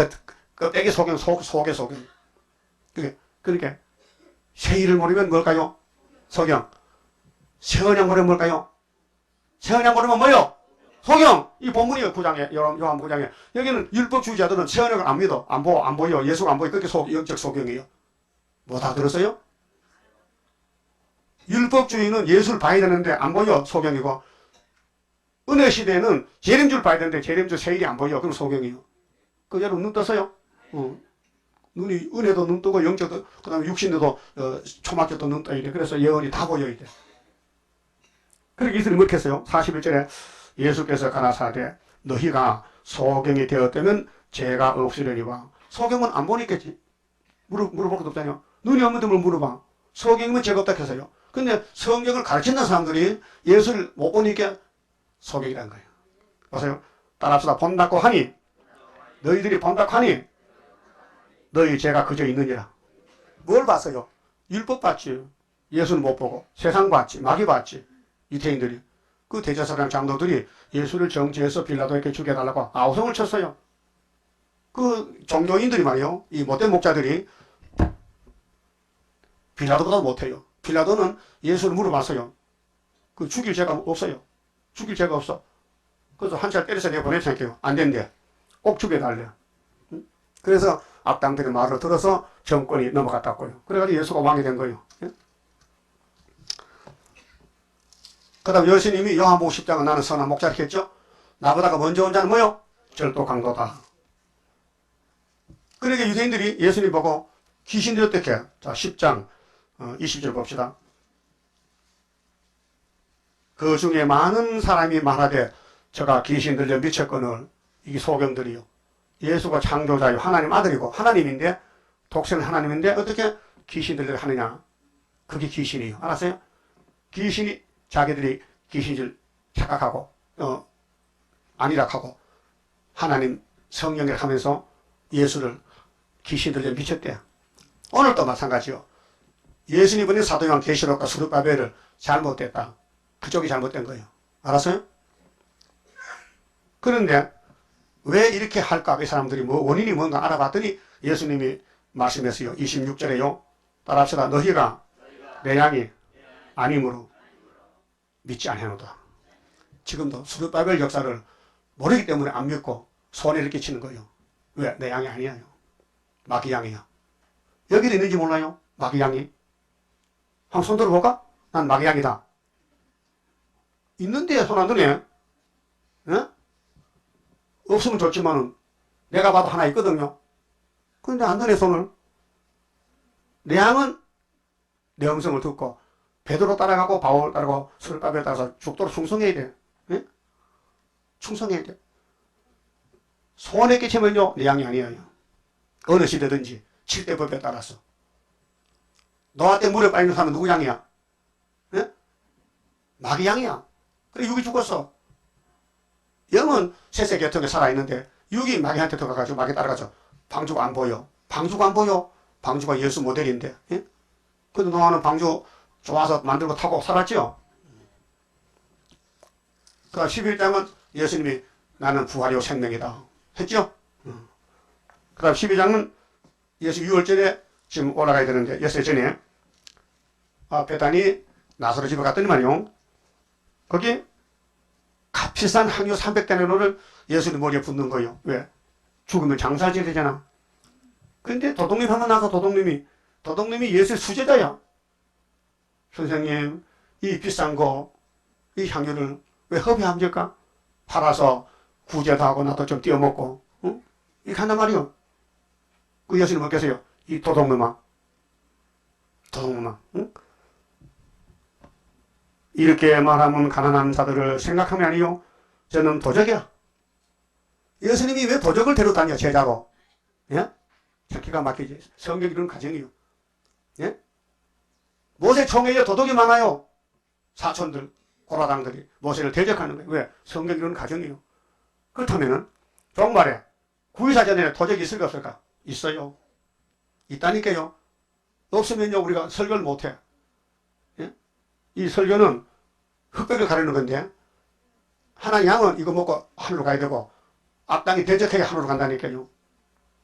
그 떼기 소경, 속의 소경. 그러니까 세일을 모르면 뭘까요? 소경. 세언양 모르면 뭘까요? 세언양 모르면 뭐요? 소경. 이 본문이요. 9장에 요한 9장에 여기는 율법주의자들은 세언양을 안 믿어. 안 보여. 예수가 안 보여. 그게 영적 소경이에요. 뭐 다 들었어요? 율법주의는 예수를 봐야 되는데 안 보여. 소경이고. 은혜 시대에는 재림주를 봐야 되는데 재림주 세일이 안 보여. 그럼 소경이에요. 그 여러분 눈 떴어요? 눈이 은혜도 눈 뜨고 영적도 그 다음에 육신도 초막혀도 눈 떠야 돼. 그래서 예언이 다 보여야 돼. 그렇게 이슬이 뭐 했어요? 41절에 예수께서 가라사대 너희가 소경이 되었다면 죄가 없으려니와. 소경은 안 보니까지. 물어볼 것도 없잖아요. 눈이 없는데 뭘 물어봐. 소경이면 죄가 없다 해서요. 근데 성경을 가르치는 사람들이 예수를 못 보니까 소경이라는 거예요. 보세요. 따라합시다. 본다고 하니 너희들이 본다고 하니 너희 죄가 그저 있느니라. 뭘 봤어요? 율법 봤지. 예수는 못 보고 세상 봤지. 마귀 봤지. 유태인들이. 그 대제사장 장로들이 예수를 정죄해서 빌라도에게 죽여달라고 아우성을 쳤어요. 그 종교인들이 말이요. 이 못된 목자들이 빌라도보다 못해요. 빌라도는 예수를 물어봤어요. 그 죽일 죄가 없어요. 죽일 죄가 없어. 그래서 한 차례 때려서 내가 보내줄게요. 안 된대. 꼭 죽여달래. 그래서 악당들의 말을 들어서 정권이 넘어갔다고요. 그래가지고 예수가 왕이 된 거예요. 그 다음 예수님이 요한복음 10장은 나는 선한 목자를 했죠. 나보다가 먼저 온 자는 뭐요? 절도 강도다. 그러니까 유대인들이 예수님 보고 귀신들이 어떻게? 자, 10장 20절 봅시다. 그 중에 많은 사람이 말하되 저가 귀신 들려 미쳤거늘. 이게 소경들이요. 예수가 창조자요. 하나님 아들이고 하나님인데 독생은 하나님인데 어떻게 귀신 들려 하느냐. 그게 귀신이에요. 알았어요? 귀신이 자기들이 귀신인 줄 착각하고 아니라 하고 하나님 성령이라 하면서 예수를 귀신 들려 미쳤대요. 오늘도 마찬가지요. 예수님 보니 사도요한 계시록과 스룹바벨을 잘못됐다. 그쪽이 잘못된 거예요. 알았어요? 그런데 왜 이렇게 할까? 이 사람들이 뭐 원인이 뭔가 알아봤더니 예수님이 말씀했어요. 26절에요. 따라합시다. 너희가 내 양이 아니므로 믿지 아니하노다. 지금도 스룹바벨 역사를 모르기 때문에 안 믿고 손해를 끼치는 거예요. 왜? 내 양이 아니에요. 마귀 양이야. 여기도 있는지 몰라요? 마귀 양이. 한번 손 들어볼까? 난 마귀 양이다. 있는데 손 안 드네. 예? 없으면 좋지만은 내가 봐도 하나 있거든요. 근데 안 드네 손을. 내 양은 내 음성을 듣고 베드로 따라가고 바울 따라가고 스룹바벨 따라서 죽도록 충성해야 돼. 예? 충성해야 돼. 손에 끼치면요 내 양이 아니에요. 어느 시대든지 7대 법에 따라서. 노아 때 물에 빠진 사람은 누구 양이야? 예? 마귀 양이야. 그래 육이 죽었어. 영은 셋의 계통에 살아있는데 육이 마귀한테 들어가가지고 마귀 따라가죠. 방주가 안 보여. 방주가 안 보여. 방주가 예수 모델인데. 예? 근데 노아는 방주 좋아서 만들고 타고 살았죠. 그 11장은 예수님이 나는 부활이요 생명이다 했죠. 그 다음 12장은 예수 6월절에 지금 올라가야 되는데 예수 전에 베다니 나사로 집에 갔더니만요. 거기 값비싼 향유 300데나리온을 예수님 머리에 붓는 거예요. 왜? 죽으면 장사를 지어야 되잖아. 근데 도둑님 한번 나서 도둑님이 예수의 수제자야. 선생님 이 비싼 거 이 향유를 왜 허비합니까? 팔아서 구제도 하고 나도 좀 띄어먹고 이렇게 한단 말이요. 그 예수님 어떻겠어요? 이 도둑놈아. 응? 이렇게 말하면 가난한 자들을 생각하면 아니요. 저는 도적이야. 예수님이 왜 도적을 데려다녀 제자로? 예? 기가 막히지. 성경이 이런 가정이요. 예? 모세 총회에 도둑이 많아요. 사촌들, 고라당들이 모세를 대적하는 거예요. 왜? 성경이 이런 가정이요. 그렇다면은 종말에 구유사전에 도적이 있을까 없을까? 있어요. 있다니까요. 없으면요 우리가 설교를 못해. 예? 이 설교는 흑백을 가리는 건데 하나님 양은 이거 먹고 하늘로 가야 되고 악당이 대적하게 하늘로 간다니까요.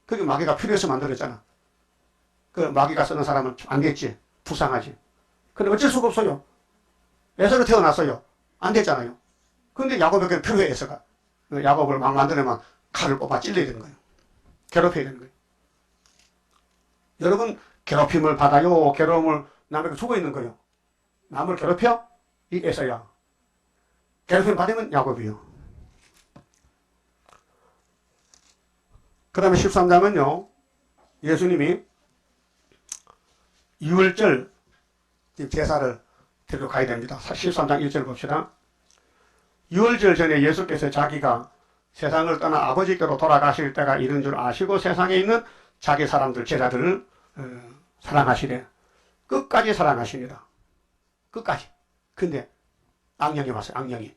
그게 마귀가 필요해서 만들었잖아. 그 마귀가 쓰는 사람은 안 됐지. 불쌍하지. 근데 어쩔 수가 없어요. 에서로 태어났어요. 안 됐잖아요. 근데 야곱에게 필요해 에서가. 야곱을 막 만들려면 칼을 뽑아 찔러야 되는 거예요. 괴롭혀야 되는 거예요. 여러분 괴롭힘을 받아요. 괴로움을 남에게 주고 있는 거예요. 남을 괴롭혀? 이 에서야. 괴롭힘 받으면 야곱이요. 그 다음에 13장은요. 예수님이 유월절 제사를 드리러 가야 됩니다. 13장 1절 봅시다. 유월절 전에 예수께서 자기가 세상을 떠나 아버지께로 돌아가실 때가 이른 줄 아시고 세상에 있는 자기 사람들, 제자들을 사랑하시래. 끝까지 사랑하십니다. 끝까지. 근데 악령이 왔어요. 악령이.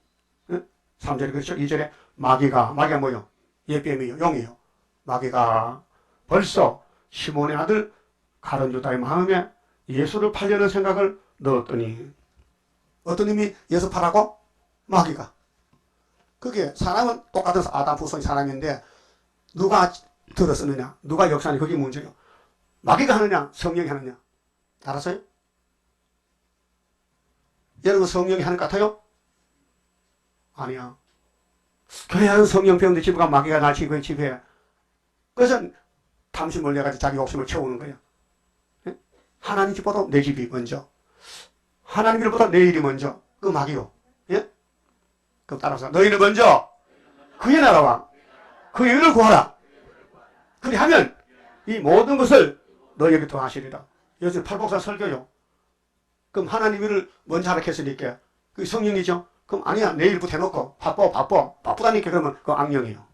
3절에 그렇죠. 2절에 마귀가 뭐요? 예뱀이요. 용이요. 마귀가 벌써 시몬의 아들 가룟 유다의 마음에 예수를 팔려는 생각을 넣었더니 어떤 놈이 예수 팔라고? 마귀가. 그게 사람은 똑같은 아담 후손이 사람인데 누가 들었느냐? 누가 역사하냐? 그게 문제예요. 마귀가 하느냐? 성령이 하느냐? 알았어요? 여러분 성령이 하는 것 같아요? 아니야. 교회는 성령 배우는데 집에 가면 마귀가 날 지배해. 그래서 탐심을 내가지고 자기 욕심을 채우는 거야. 하나님 집보다 내 집이 먼저. 하나님 일보다 내 일이 먼저. 그 마귀요. 예? 그럼 따라서 너희는 먼저 그의 나라와 그의 의를 구하라. 그리 하면 이 모든 것을 너희에게 더하시리라. 요즘 팔복사 설교요. 그럼 하나님 일을 먼저 하라 했으니까 그게 성령이죠. 그럼 아니야 내 일부터 해놓고 바쁘다니까 그러면 그 악령이에요.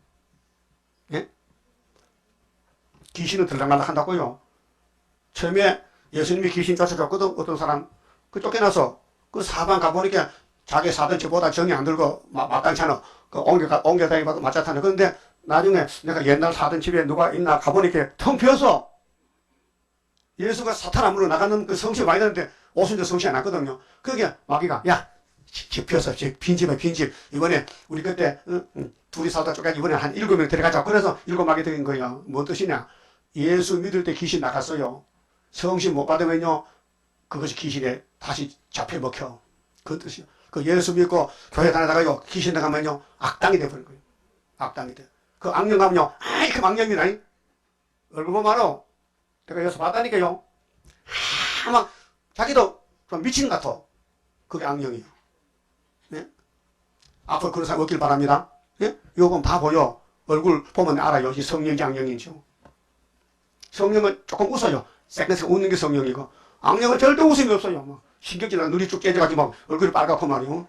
예? 귀신은 들락날락 한다고요. 처음에 예수님이 귀신 쫓아줬거든. 어떤 사람 그 쫓겨나서 그 사방 가보니까 자기 사던 집보다 정이 안 들고 마땅찮아. 그 옮겨 다니고 맞자타네. 그런데 나중에 내가 옛날 사던 집에 누가 있나 가보니까 텅 비어서 예수가 사탄 안무로 나가는 그 성시 많이 나는데 오순절 성시 안 났거든요. 그게 마귀가 야 집 비어서 빈집에 빈집 이번에 우리 그때 둘이 살다 쫓겨 이번에 한 7명 데려가자. 그래서 7마귀 들인 거예요. 뭔 뜻이냐? 예수 믿을 때 귀신 나갔어요. 성신 못 받으면요 그것이 귀신에 다시 잡혀 먹혀. 그 뜻이요. 그 예수 믿고 교회 다니다가요 귀신 나가면요 악당이 돼버린 거예요. 악당이 돼. 그 악령 가면요 아이 그 악령이라니 얼굴 보면 알아. 내가 예수 봤다니까요. 막 자기도 좀 미친 것 같아. 그게 악령이에요. 네? 앞으로 그런 사람 없길 바랍니다. 예? 요건 다 보여. 얼굴 보면 알아요. 이 성령이 악령이죠. 성령은 조금 웃어요. 새끈새끈 웃는 게 성령이고 악령은 절대 웃음이 없어요. 막 신경질나 눈이 쭉 깨져가지고 막 얼굴이 빨갛고 말이요.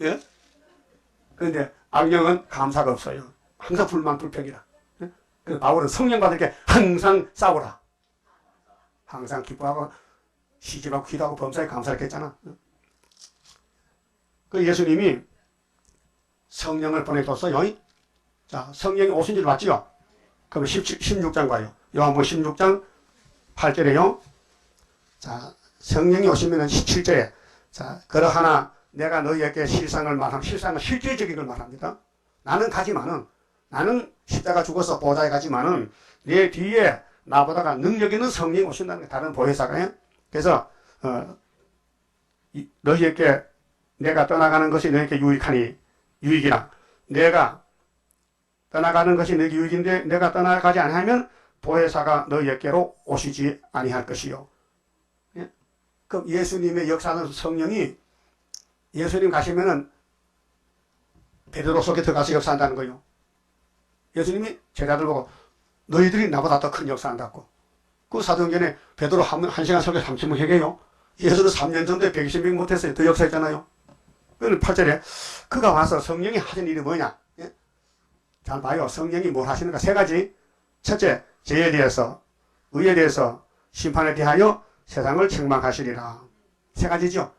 예? 그런데 악령은 감사가 없어요. 항상 불만 불평이라. 예? 그래서 바울은 성령 받을 게 항상 싸우라. 항상 기뻐하고 시집하고 기도하고 범사에 감사를 했잖아. 그 예수님이 성령을 보내줬어요. 자, 성령이 오신 줄 맞지요? 그럼 16장 봐요. 요한복음 16장 8절에요. 자, 성령이 오시면 17절에 자, 그러하나 내가 너희에게 실상을 말함. 실상은 실질적인 걸 말합니다. 나는 가지만은 나는 십자가 죽어서 보좌에 가지만은 내 뒤에 나보다가 능력 있는 성령이 오신다는 게 다른 보혜사가요. 그래서 너희에게 내가 떠나가는 것이 너희에게 유익이나 내가 떠나가는 것이 너희에게 유익인데 내가 떠나가지 않으면 보혜사가 너희에게로 오시지 아니할 것이요. 예? 그럼 예수님의 역사는 성령이 예수님 가시면은 베드로 속에 들어가서 역사한다는 거예요. 예수님이 제자들 보고 너희들이 나보다 더 큰 역사한다고. 그 사도행전에 베드로 한 시간 설교 30분 회개요. 예수는 3년 전에 120명 못했어요. 더 역사했잖아요. 그는 8절에 그가 와서 성령이 하신 일이 뭐냐? 예? 잘 봐요. 성령이 뭘 하시는가? 세 가지. 첫째, 죄에 대해서, 의에 대해서, 심판에 대하여 세상을 책망하시리라. 세 가지죠.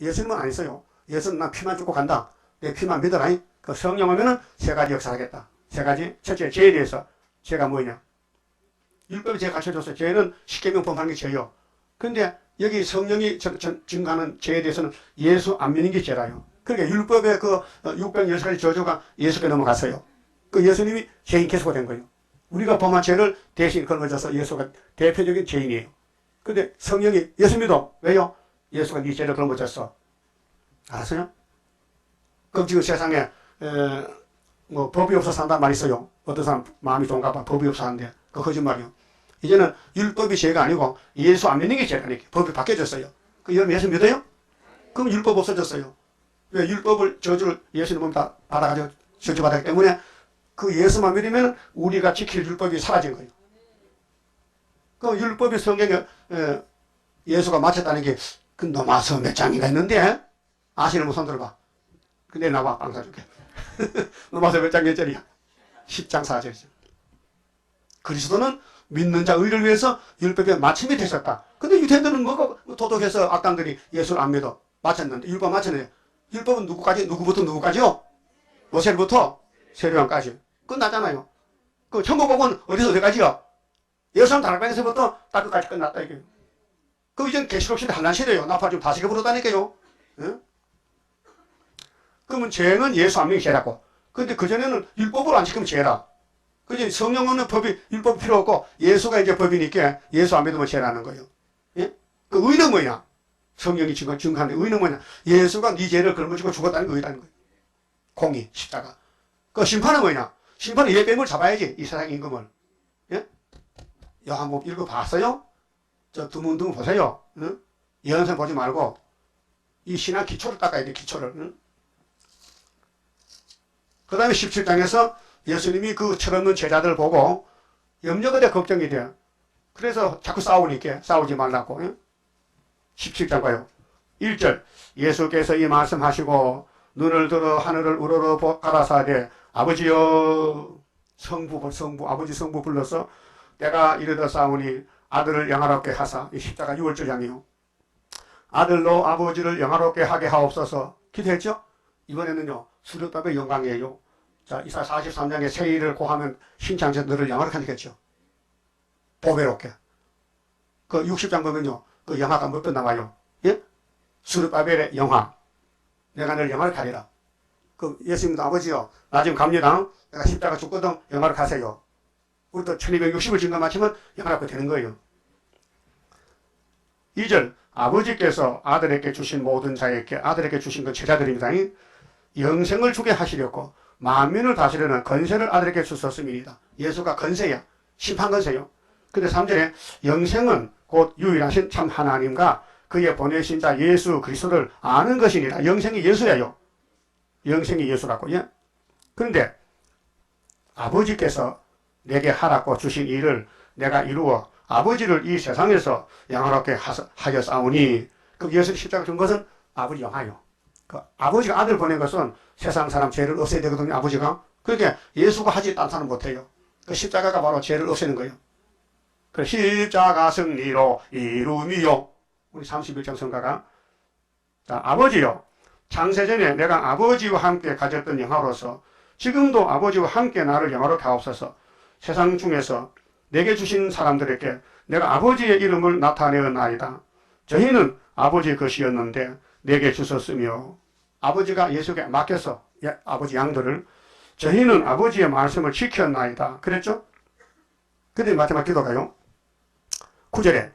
예수님은 안 했어요. 예수는 난 피만 죽고 간다. 내 피만 믿어라. 그 성령 오면은 세 가지 역사하겠다. 세 가지. 첫째, 죄에 대해서. 죄가 뭐냐? 율법이 죄 가르쳐줬어요. 죄는 십계명 범하는 게 죄요. 근데 여기 성령이 증가하는 죄에 대해서는 예수 안 믿는 게 죄라요. 그러니까 율법의 그 616가지 저주가 예수께 넘어갔어요. 그 예수님이 죄인 개수가 된 거예요. 우리가 범한 죄를 대신 걸어져서 예수가 대표적인 죄인이에요. 근데 성령이 예수 믿어. 왜요? 예수가 네 죄를 걸어졌어. 알았어요? 그럼 지금 세상에 뭐 법이 없어서 산다는 말이 있어요. 어떤 사람 마음이 좋은가 봐. 법이 없어 하는데 그 거짓말이요. 이제는 율법이 죄가 아니고 예수 안 믿는 게 죄라니까. 법이 바뀌어졌어요. 그 여러분 예수 믿어요? 그럼 율법 없어졌어요. 왜? 율법을 저주를 예수님은 다 받아가지고 저주받았기 때문에 그 예수만 믿으면 우리가 지킬 율법이 사라진 거예요. 그 율법이 성경에 예수가 마쳤다는 게 그 넘어서 몇 장인가 있는데 아시는 분 손 들어봐. 근데 나와 빵 사줄게. 넘어서 몇 장짜리야? 10장 4절이죠. 그리스도는 믿는 자 의를 위해서 율법에 마침이 되셨다. 근데 유대인들은 뭐가 도덕해서 악당들이 예수를 안 믿어. 마쳤는데 율법 마쳤는데 율법은 누구까지? 누구부터 누구까지요? 모세부터 세례요한까지 끝났잖아요. 그 천국복은 어디서 어디까지요? 예수님 다락방에서부터 딱 끝까지 끝났다 이게. 그 이제 계시록 시대 한란 시대요. 나팔 좀 다시게 부르다니까요. 응? 그러면 죄는 예수 안 믿는 게 죄라고. 근데 그전에는 율법으로 안 지키면 죄라. 그지? 성령 없는 법이 율법이 필요 없고 예수가 이제 법이니까 예수 안 믿으면 죄라는 거예요. 예? 그 의는 뭐냐? 성령이 증거하는데 의는 뭐냐? 예수가 네 죄를 걸머지고 죽었다는 거 의라는 거예요. 공의, 십자가. 그 심판은 뭐냐? 심판은 예배임을 잡아야지. 이 세상 임금을. 예? 요한복 읽어봤어요? 저 드문드문 보세요. 응? 예언서 보지 말고 이 신앙 기초를 닦아야 돼. 기초를. 응? 그 다음에 17장에서 예수님이 그 철없는 제자들 보고 염려가 돼 걱정이 돼. 그래서 자꾸 싸우니까 싸우지 말라고. 응? 17장 봐요. 1절 예수께서 이 말씀하시고 눈을 들어 하늘을 우러러 가라사대 아버지여 성부 아버지 성부 불러서 내가 이르다 싸우니 아들을 영화롭게 하사. 이 십자가 6월절량이요. 아들로 아버지를 영화롭게 하게 하옵소서. 기도했죠? 이번에는요 수렵답의 영광이에요. 자, 이사 43장에 세일을 고하면 신창자 너를 영화롭게 하겠죠. 보배롭게. 그 60장 보면요 그 영화가 몇 번 나와요. 예? 수르바벨의 영화. 내가 너를 영화를 가리라. 그 예수님도 아버지요. 나 지금 갑니다. 내가 십자가 죽거든. 영화를 가세요. 우리도 1260을 증거 마치면 영화가 되는 거예요. 2절 아버지께서 아들에게 주신 모든 자에게 아들에게 주신 건 제자들입니다. 영생을 주게 하시려고 만민을 다스리는 건세를 아들에게 주셨음이니이다. 예수가 건세야. 심판 건세요. 근데 3절에 영생은 곧 유일하신 참 하나님과 그의 보내신 자 예수 그리스도를 아는 것이니라. 영생이 예수예요. 영생이 예수라고. 예? 그런데 아버지께서 내게 하라고 주신 일을 내가 이루어 아버지를 이 세상에서 영화롭게 하였사오니. 그 예수 십자가 준 것은 아버지 영화요. 그 아버지가 아들 보낸 것은 세상 사람 죄를 없애야 되거든요. 아버지가. 그러니까 예수가 하지 딴 사람 못해요. 그 십자가가 바로 죄를 없애는 거예요. 그 십자가 승리로 이루미요. 우리 31장 성가가. 자, 아버지요. 창세전에 내가 아버지와 함께 가졌던 영화로서 지금도 아버지와 함께 나를 영화롭게 하옵소서. 세상 중에서 내게 주신 사람들에게 내가 아버지의 이름을 나타내었나이다. 저희는 아버지의 것이었는데 내게 주셨으며 아버지가 예수에게 맡겨서 아버지 양들을 저희는 아버지의 말씀을 지켰나이다. 그랬죠? 근데 마지막 기도가요. 9절에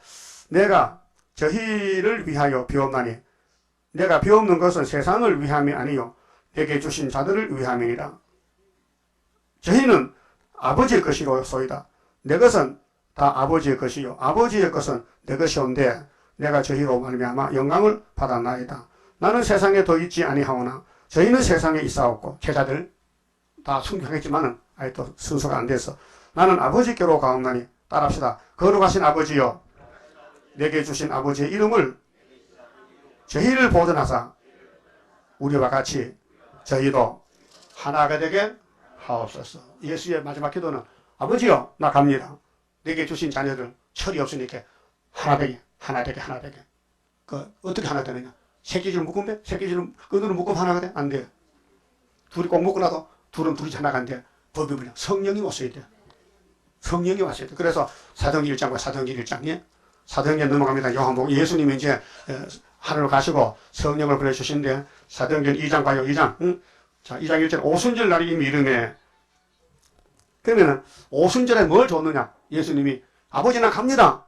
내가 저희를 위하여 비옵나니 내가 비옵는 것은 세상을 위함이 아니요 내게 주신 자들을 위함이니라. 저희는 아버지의 것이로소이다. 내 것은 다 아버지의 것이요 아버지의 것은 내 것이온데 내가 저희로 말미암아 영광을 받았나이다. 나는 세상에 더 있지 아니하오나 저희는 세상에 있사옵고 제자들 다 순교하겠지만은 아직도 순서가 안 돼서 나는 아버지께로 가옵나니 따라합시다. 거룩하신 아버지여 내게 주신 아버지의 이름을 저희를 보존하사 우리와 같이 저희도 하나가 되게 하옵소서. 예수의 마지막 기도는 아버지여 나 갑니다. 내게 주신 자녀들 철이 없으니까 하나 되게. 그 어떻게 하나 되느냐? 새끼줄 묶으면 새끼줄 끈으로 묶으면 하나가 돼? 안 돼. 둘이 꼭 묶고 나도 둘은 둘이 하나가 안 돼. 법이 뭐냐? 성령이 왔어야 돼. 성령이 왔어야 돼. 그래서 사도행전 1장과 사도행전 1장에 사도행전 넘어갑니다. 요한복음 예수님이 이제 하늘로 가시고 성령을 보내주신데 사도행전 2장 봐요. 2장. 응? 자, 2장 1절 오순절 날이 이미 이르네. 그러면은 오순절에 뭘 줬느냐? 예수님이 아버지 나 갑니다.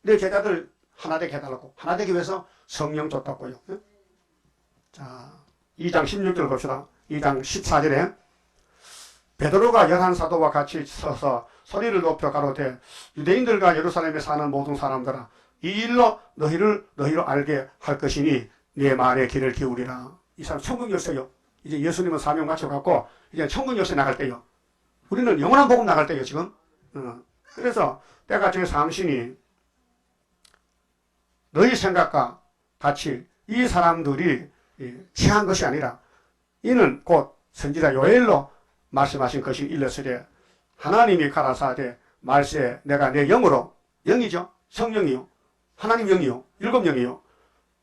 내 제자들 하나 되게 해달라고. 하나 되기 위해서 성령 줬다고요. 응? 자, 2장 16절 봅시다. 2장 14절에 베드로가 열한 사도와 같이 서서 소리를 높여 가로되 유대인들과 예루살렘에 사는 모든 사람들아 이 일로 너희로 알게 할 것이니 내 말에 귀를 기울이라. 이 사람 천국 열쇠요. 이제 예수님은 사명 마쳐갖고 이제 천국 열쇠 나갈 때요. 우리는 영원한 복음 나갈 때요 지금. 그래서 때가 제 삼신이 너희 생각과 같이 이 사람들이 취한 것이 아니라 이는 곧 선지자 요엘로 말씀하신 것이 일렀으되 하나님이 가라사대 말세 내가 내 영으로 영이죠 성령이요 하나님 영이요 일곱 영이요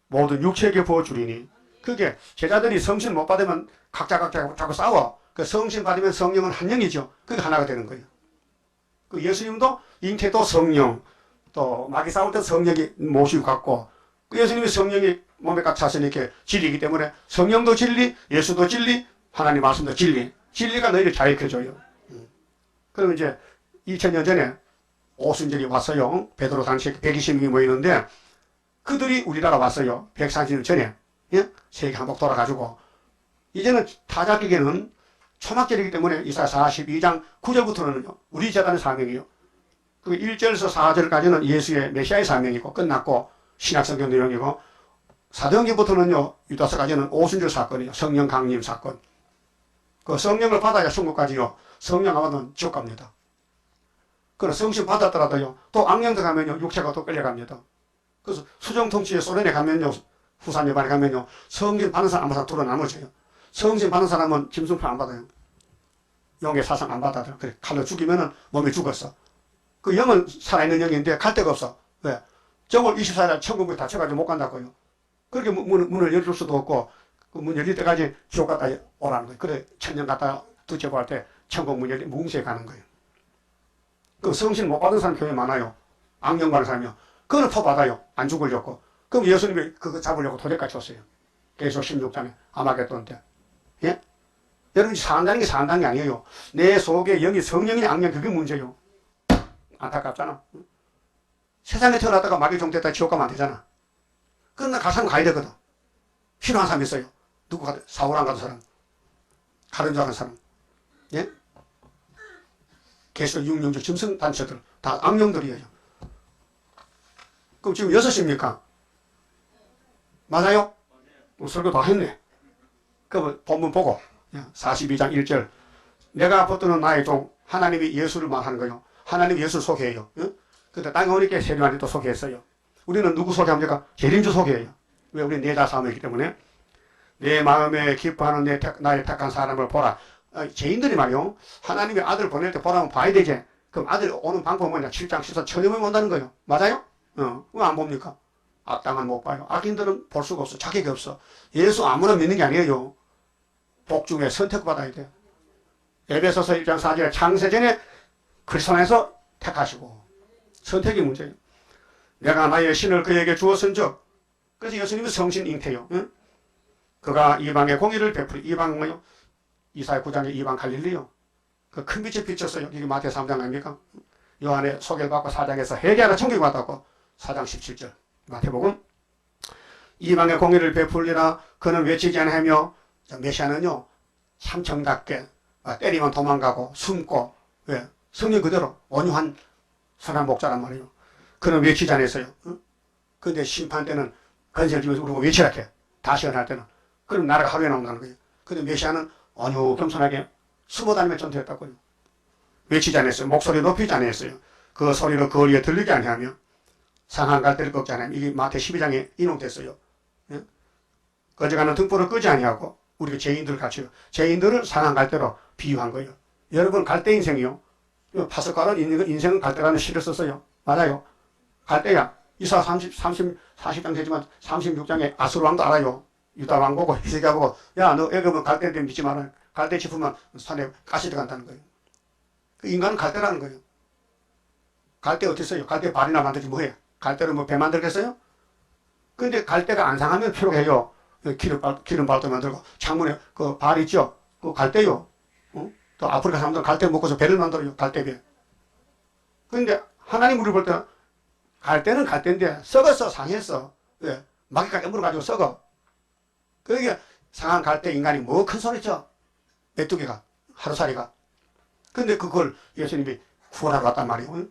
모든 육체에게 부어주리니 그게 제자들이 성신 못 받으면 각자 자꾸 싸워. 그 성신 받으면 성령은 한 영이죠. 그게 하나가 되는 거예요. 그 예수님도 잉태도 성령 또 마귀 싸울 때 성령이 모시고 갔고 그 예수님이 성령이 몸에 꽉 차서 이렇게 진리이기 때문에 성령도 진리 예수도 진리 하나님 말씀도 진리 진리가 너희를 자유케줘요. 그럼 이제 2000년 전에 오순절이 왔어요. 베드로 당시에 120명이 모이는데 그들이 우리나라 왔어요. 130년 전에. 예? 세계 한복 돌아가지고 이제는 타작기계는 초막절이기 때문에 이사야 42장 9절부터는요. 우리 재단의 사명이요. 그 1절에서 4절까지는 예수의 메시아의 사명이고 끝났고 신약성경 내용이고 사도행전부터는요. 유다서까지는 오순절 사건이요. 성령 강림 사건. 그 성령을 받아야 천국 가지요. 성령 안 받으면 지옥 갑니다. 그럼 성신 받았더라도요. 또 악령들 가면요. 육체가 또 끌려갑니다. 그래서 수정통치에 소련에 가면요. 후산여반에 가면요. 성신 받는 사람 아무 사람 돌아 나머져요. 성신 받는 사람은 짐승표 안 받아요. 영의 사상 안 받아요. 그래 칼로 죽이면은 몸이 죽었어. 그 영은 살아있는 영인데 갈 데가 없어. 왜? 정월 24일 천국에 닫혀가지고 못 간다고요. 그렇게 문을 열줄 수도 없고 그 문 열릴 때까지 지옥 갔다 오라는 거예요. 그래 천년 갔다 두째고 할 때 천국 문 열릴 무궁시에 가는 거예요. 그 성신 못 받은 사람 교회 많아요. 악령 받는 사람이요. 그거는 터 받아요. 안 죽으려고. 그럼 예수님이 그거 잡으려고 도대까지 줬어요. 계속 16장에 아마겟돈 때. 예? 여러분 산다는 게 산다는 게 아니에요. 내 속에 영이 성령이 악령 그게 문제예요. 안타깝잖아. 세상에 태어났다가 마귀 종됐다 지옥 가면 안 되잖아. 그러나 갈 사람 가야 되거든. 필요한 사람 있어요. 누구 가든 사울 안 가는 사람. 가는 줄 아는 사람. 예? 계속 육령주 짐승 단체들 다 악령들이에요. 그럼 지금 6시입니까? 맞아요? 설교 다 했네. 그럼 본문 보고 42장 1절 내가 붙드는 나의 종 하나님이 예수를 말하는 거예요. 하나님이 예수를 소개해요. 응? 근데 땅에 오니까 세리만이 또 소개했어요. 우리는 누구 소개합니까? 재림주 소개해요. 왜? 우리는 내자 싸움이기 때문에 내 마음에 기뻐하는 나의 택한 사람을 보라. 죄인들이 말이요. 하나님의 아들 보낼 때 보라면 봐야 되지. 그럼 아들 오는 방법은 뭐냐? 7장 14 천여명이 온다는 거예요. 맞아요? 왜 안 봅니까? 악당은 못 봐요. 악인들은 볼 수가 없어. 자격이 없어. 예수 아무나 믿는 게 아니에요. 복 중에 선택받아야 돼요. 에베소서 1장 4절에 창세전에 그리스도에서 택하시고 선택이 문제예요. 내가 나의 신을 그에게 주었은즉 그래서 예수님은 성신 잉태요. 응? 그가 이방의 공의를 베풀이 이방은 뭐요? 이사야 9장에 이방 갈릴리요. 그 큰 빛이 비쳤어요. 이게 마태 3장 아닙니까? 요한의 소개를 받고 4장에서 회개하라 천국에 왔다고 4장 17절 마태복음 이방의 공의를 베풀리라 그는 외치지 않으며 메시아는요 삼천각계 때리면 도망가고 숨고 왜? 성령 그대로 온유한 선한 목자란 말이에요. 그는 외치지 않았어요. 그런데 심판 때는 건세를 주면서 우리가 외치라 해. 다시 연할 때는 그럼 나라가 하루에 나온다는 거예요. 그런데 메시아는 온유 겸손하게 숨어다니며 전투했다고요. 외치지 않았어요. 목소리 높이지 않았어요. 그 소리를 거리에 들리게 아니하며 상한 갈대를 꺾지 않으며 이게 마태 12장에 인용됐어요. 예? 거저가는 등불을 끄지 아니하고 우리가 죄인들 같이요. 죄인들을 상한 갈대로 비유한 거예요. 여러분 갈대 인생이요. 파스칼은 인생은 갈대라는 시를 썼어요. 맞아요. 갈대야. 이사 40장 되지만 36장에 아수르 왕도 알아요. 유다 왕 보고 히스기야 보고 야 너 애굽은 갈대인데 믿지 마라. 갈대 짚으면 산에 가시 들어간다는 거예요. 그 인간은 갈대라는 거예요. 갈대 어떻게 써요? 갈대 발이나 만들지 뭐해? 갈대로 뭐 배 만들겠어요? 근데 갈대가 안 상하면 필요해요. 기름발도 만들고 창문에 그 발 있죠? 그 갈대요. 또 아프리카 사람들은 갈대 먹고서 배를 만들어요. 갈대배. 근데 하나님 우리 볼 때는 갈대는 갈대인데 썩었어, 상했어. 왜? 마귀가 깨물어가지고 썩어. 그게 상한 갈대 인간이 뭐 큰 소리죠? 메뚜기가, 하루살이가. 근데 그걸 예수님이 구원하러 왔단 말이에요.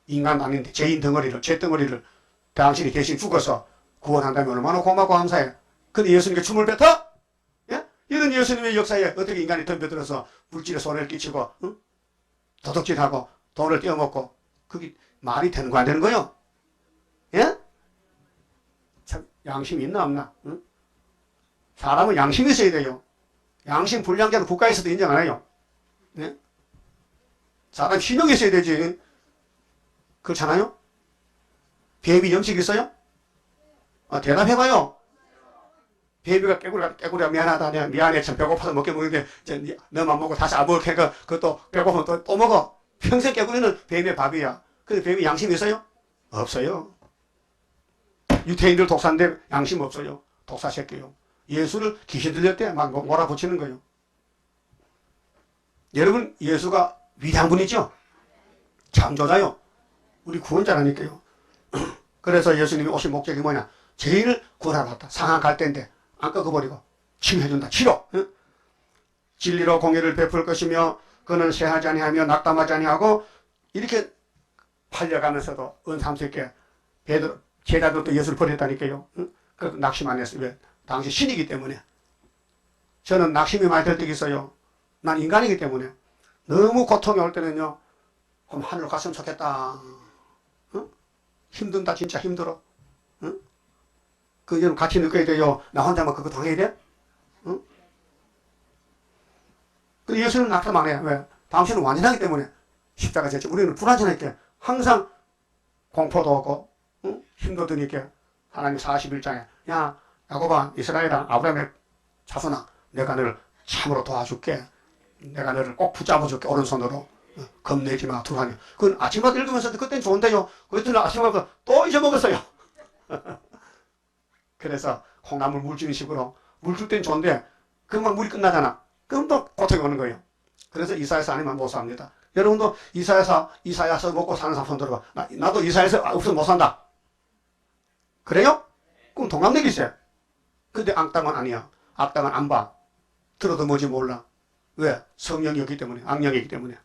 인간 아닌데 죄인 덩어리를, 죄 덩어리를 당신이 대신 죽어서 구원한다면 얼마나 고맙고 감사해. 근데 예수님께 춤을 뱉어? 예? 이런 예수님의 역사에 어떻게 인간이 덤벼들어서 물질에 손해를 끼치고, 도둑질하고 돈을 떼어먹고, 그게 말이 되는 거 안 되는 거요? 예? 참, 양심이 있나 없나? 응? 사람은 양심이 있어야 돼요. 양심 불량자는 국가에서도 인정 안 해요. 예? 사람 신용이 있어야 되지. 그렇잖아요? 베이비 염식 있어요? 대답해봐요. 베이비가 깨구리가 미안하다. 내가 미안해. 참 배고파서 먹게 먹는데, 너만 먹고 다시 아버지 캐니까 그것도 배고프면 또 먹어. 평생 깨구리는 베이비의 밥이야. 근데 베이비 양심 있어요? 없어요. 유태인들 독사인데 양심 없어요. 독사 새끼요. 예수를 귀신 들렸대. 막 몰아붙이는 거예요. 여러분, 예수가 위대한 분이죠? 창조자요. 우리 구원자라니까요. 그래서 예수님이 오신 목적이 뭐냐? 죄인을 구원하러 왔다. 상한 갈대인데 안 꺾어버리고 치유해준다. 치료. 응? 진리로 공의를 베풀 것이며 그는 쇠하지 아니하며 낙담하지 아니하고 이렇게 팔려가면서도 은삼스럽게 베드로 제자들도 예수를 버렸다니까요. 응? 그래도 낙심 안 했어요. 왜? 당시 신이기 때문에. 저는 낙심이 많이 들 때가 있어요. 난 인간이기 때문에. 너무 고통이 올 때는요. 그럼 하늘로 갔으면 좋겠다. 응? 힘든다. 진짜 힘들어. 응? 그 여러분 같이 느껴야 돼요. 나 혼자만 그거 당해야 돼? 응? 근데 예수는 낙담 안 해. 왜? 당신은 완전하기 때문에 십자가 졌죠. 우리는 불완전하니까 항상 공포도 오고 응? 힘도 드니까 하나님 41장에 야 야곱아 이스라엘아 아브라함의 자손아 내가 너를 참으로 도와줄게. 내가 너를 꼭 붙잡아줄게. 오른손으로. 겁내지 마. 두하니. 그건 아침마다 읽으면서 그땐 좋은데요. 그랬더니 아침마다 또 잊어먹었어요. 그래서 콩나물 물 주는 식으로 물 줄 땐 좋은데 금방 물이 끝나잖아. 그럼 또 고통이 오는 거예요. 그래서 이사야서 아니면 못 삽니다. 여러분도 이사야서 먹고 사는 사람 손 들어봐. 나도 이사야서 없으면 못 산다. 그래요? 그럼 동갑내기세요. 근데 악당은 아니야. 악당은 안 봐. 들어도 뭐지 몰라. 왜? 성령이었기 때문에. 악령이기 때문에.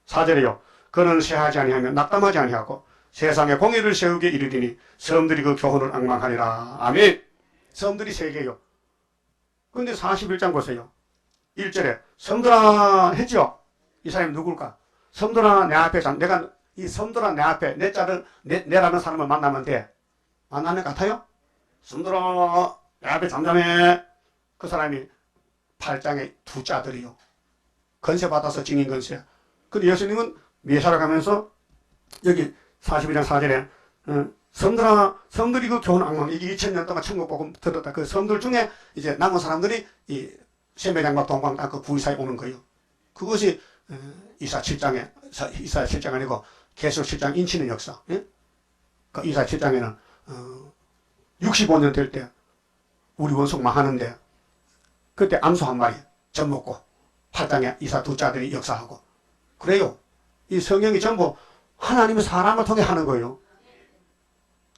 4절에요. 그는 쇠하지 아니하며 낙담하지 아니하고 세상에 공의를 세우게 이르리니 사람들이 그 교훈을 앙망하리라. 아멘. 사람들이 세 개요. 근데 41장 보세요. 1절에 섬들아 했죠. 이 사람이 누굴까? 섬들아 내 앞에 내가 이 섬들아 내 앞에 내라는 사람을 만나면 돼. 만나는 것 같아요? 섬들아 내 앞에 잠잠해. 그 사람이 8장에 두 자들이요. 건세 받아서 증인 건세. 근데 예수님은 메사라 가면서 여기 42장 4절에 섬들아 섬들이 그 교훈 악망 이게 2000년 동안 천국 복음 들었다. 그 섬들 중에 이제 남은 사람들이 이 세매장과 동방 땅 그 구이사에 오는 거예요. 그것이 이사 7장에 이사 7장 아니고 계시록 7장 인치는 역사. 예? 그 이사 7장에는 65년 될 때 우리 원속 망하는데 그때 암소 한 마리 젖 먹고 8장에 이사 두 자들이 역사하고 그래요. 이 성경이 전부 하나님의 사람을 통해 하는 거예요.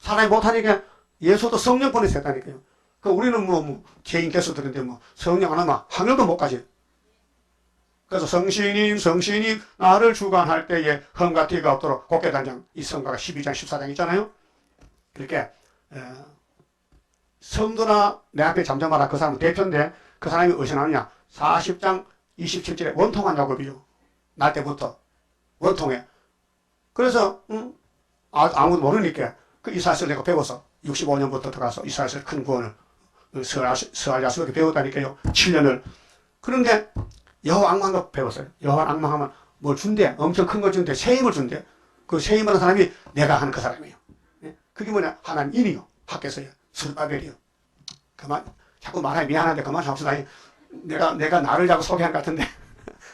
사람이 못하니까 예수도 성령 보내서 했다니까요. 그 우리는 개인 개수들인데 성령 안 하면 하늘도 못 가지. 그래서 성신님 나를 주관할 때에 흠과 티가 없도록 곱게 단장 이 성가가 12장 14장 있잖아요. 이렇게 섬도나 내 앞에 잠잠하라. 그 사람은 대표인데 그 사람이 어디서 나오냐. 40장 27절에 원통한 야곱이요. 날 때부터 원통해. 그래서 아무도 모르니까 그 이사야서를 내가 배워서 65년부터 들어가서 이사야서 큰 구원을 스알 야스럽게 배웠다니까요. 7년을. 그런데 여호와 악망을 배웠어요. 여호와 악망하면 뭘 준대. 엄청 큰 걸 준대. 새 힘을 준대. 그 새 힘을 하는 사람이 내가 하는 그 사람이에요. 그게 뭐냐. 하나님 인이요. 학교에서요. 스룹바벨이요. 그만 자꾸 말하기 미안한데 그만 합시다. 내가 나를 자꾸 소개한 것 같은데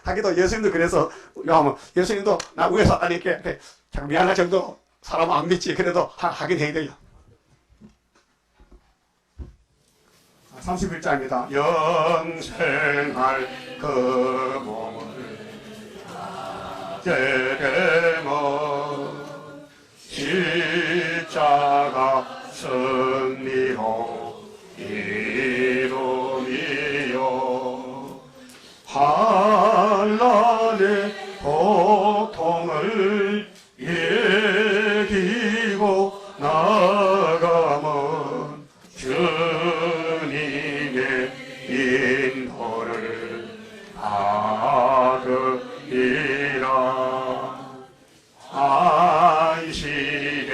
하기도 예수님도 그래서 하면 예수님도 나 위에서 왔다니까 참 미안할 정도 사람 안 믿지. 그래도 하긴 해야 돼요. 31자입니다. 영생할 그 몸을 깨되면 십자가 승리로 이루미요 환난의 고통을 이기고 나가면 주님의 인도를 받으리라. 안식의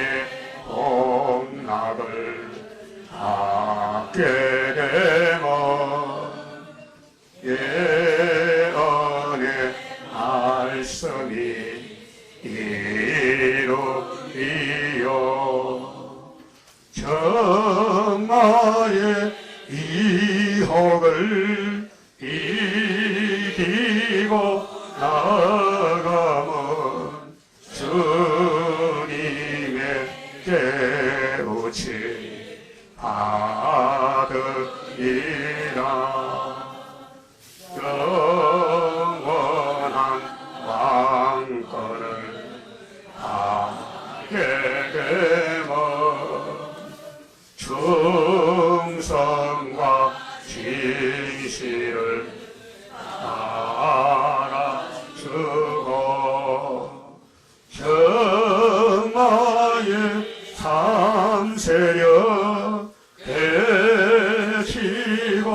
복락을 받게 되면 예언의 말씀이 이루리요 정마의 이혹을 이기고 나가면 주님의 깨우침 받으리라. 영원한 왕권을 받게 되면 충성과 진실을 알아주고 정마의 삼세력 되시고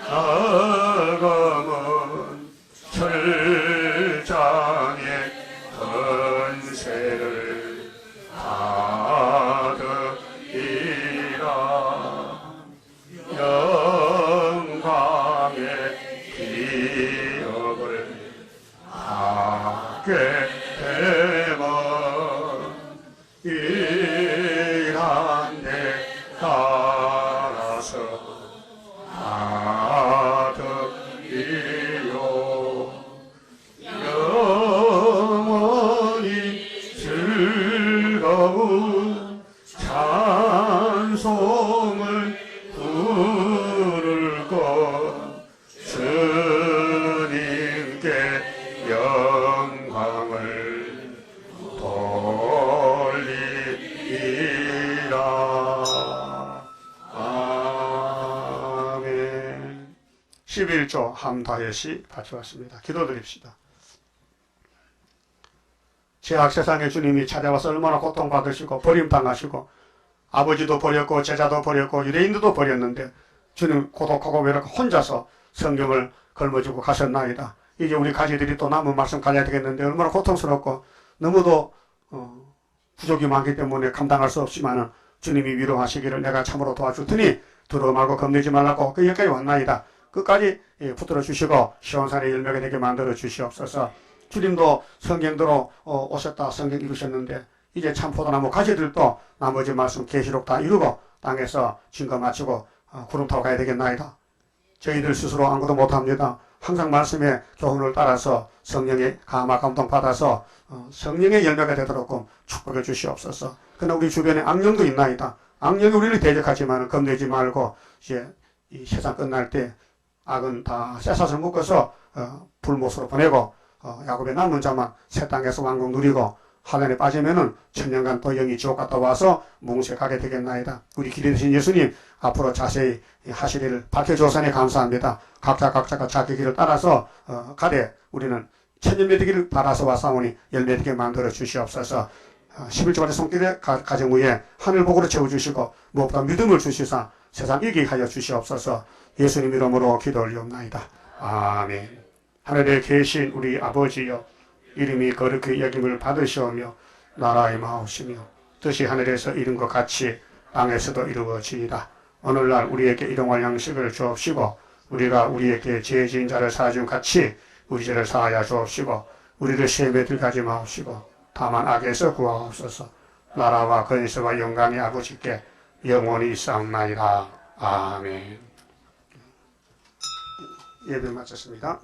나가면 철장의 권세를 받으리라. 영광의 기업을 받게 되면 일한 데 따라서 받으리요 영원히 즐거운 찬송을 부를 것 주님께 영광을 돌리리라. 아멘. 11조 함다예시 바쳐왔습니다. 기도드립시다. 죄악 세상에 주님이 찾아와서 얼마나 고통받으시고 버림당하시고 아버지도 버렸고 제자도 버렸고 유대인들도 버렸는데 주님 고독하고 외롭고 혼자서 성경을 걸머쥐고 가셨나이다. 이제 우리 가지들이 또 남은 말씀 가져야 되겠는데 얼마나 고통스럽고 너무도 부족이 많기 때문에 감당할 수 없지만 주님이 위로하시기를 내가 참으로 도와줄 테니 두려워 말고 겁내지 말라고 그 여기까지 왔나이다. 끝까지 붙들어 주시고 시온산의 열매가 되게 만들어 주시옵소서. 주님도 성경대로 오셨다 성경 읽으셨는데 이제 참 포도나무 가지들도 나머지 말씀 계시록 다 이루고 땅에서 증거 마치고 구름 타고 가야 되겠나이다. 저희들 스스로 아무것도 못합니다. 항상 말씀의 교훈을 따라서 성령의 감화 감동 받아서 성령의 열매가 되도록 축복해 주시옵소서. 그러나 우리 주변에 악령도 있나이다. 악령이 우리를 대적하지만 겁내지 말고 이제 이 세상 끝날 때 악은 다 쇠사슬 묶어서 불못으로 보내고 야곱의 남은 자만 새 땅에서 왕국 누리고 하늘에 빠지면은 천년간 또 영이 지옥 갔다 와서 뭉세가게 되겠나이다. 우리 길이 되신 예수님 앞으로 자세히 하실 일을 밝혀주사니 감사합니다. 각자가 자기 길을 따라서 가되 우리는 천년매 되기를 바라서 왔사오니 열매 되게 만들어 주시옵소서. 11조간의 손길의 가정 위에 하늘복으로 채워주시고 무엇보다 믿음을 주시사 세상 이기게 하여 주시옵소서. 예수님 이름으로 기도 올리옵나이다. 아멘. 하늘에 계신 우리 아버지여 이름이 거룩히 여김을 받으시오며 나라의 마옵시며 뜻이 하늘에서 이룬 것 같이 땅에서도 이루어지이다. 오늘날 우리에게 일용할 양식을 주옵시고 우리가 우리에게 죄 지은 자를 사하준 같이 우리 죄를 사하여 주옵시고 우리를 시험에 들어가지 마옵시고 다만 악에서 구하옵소서. 나라와 권세와 영광의 아버지께 영원히 있사옵나이다. 아멘. 예배 마쳤습니다.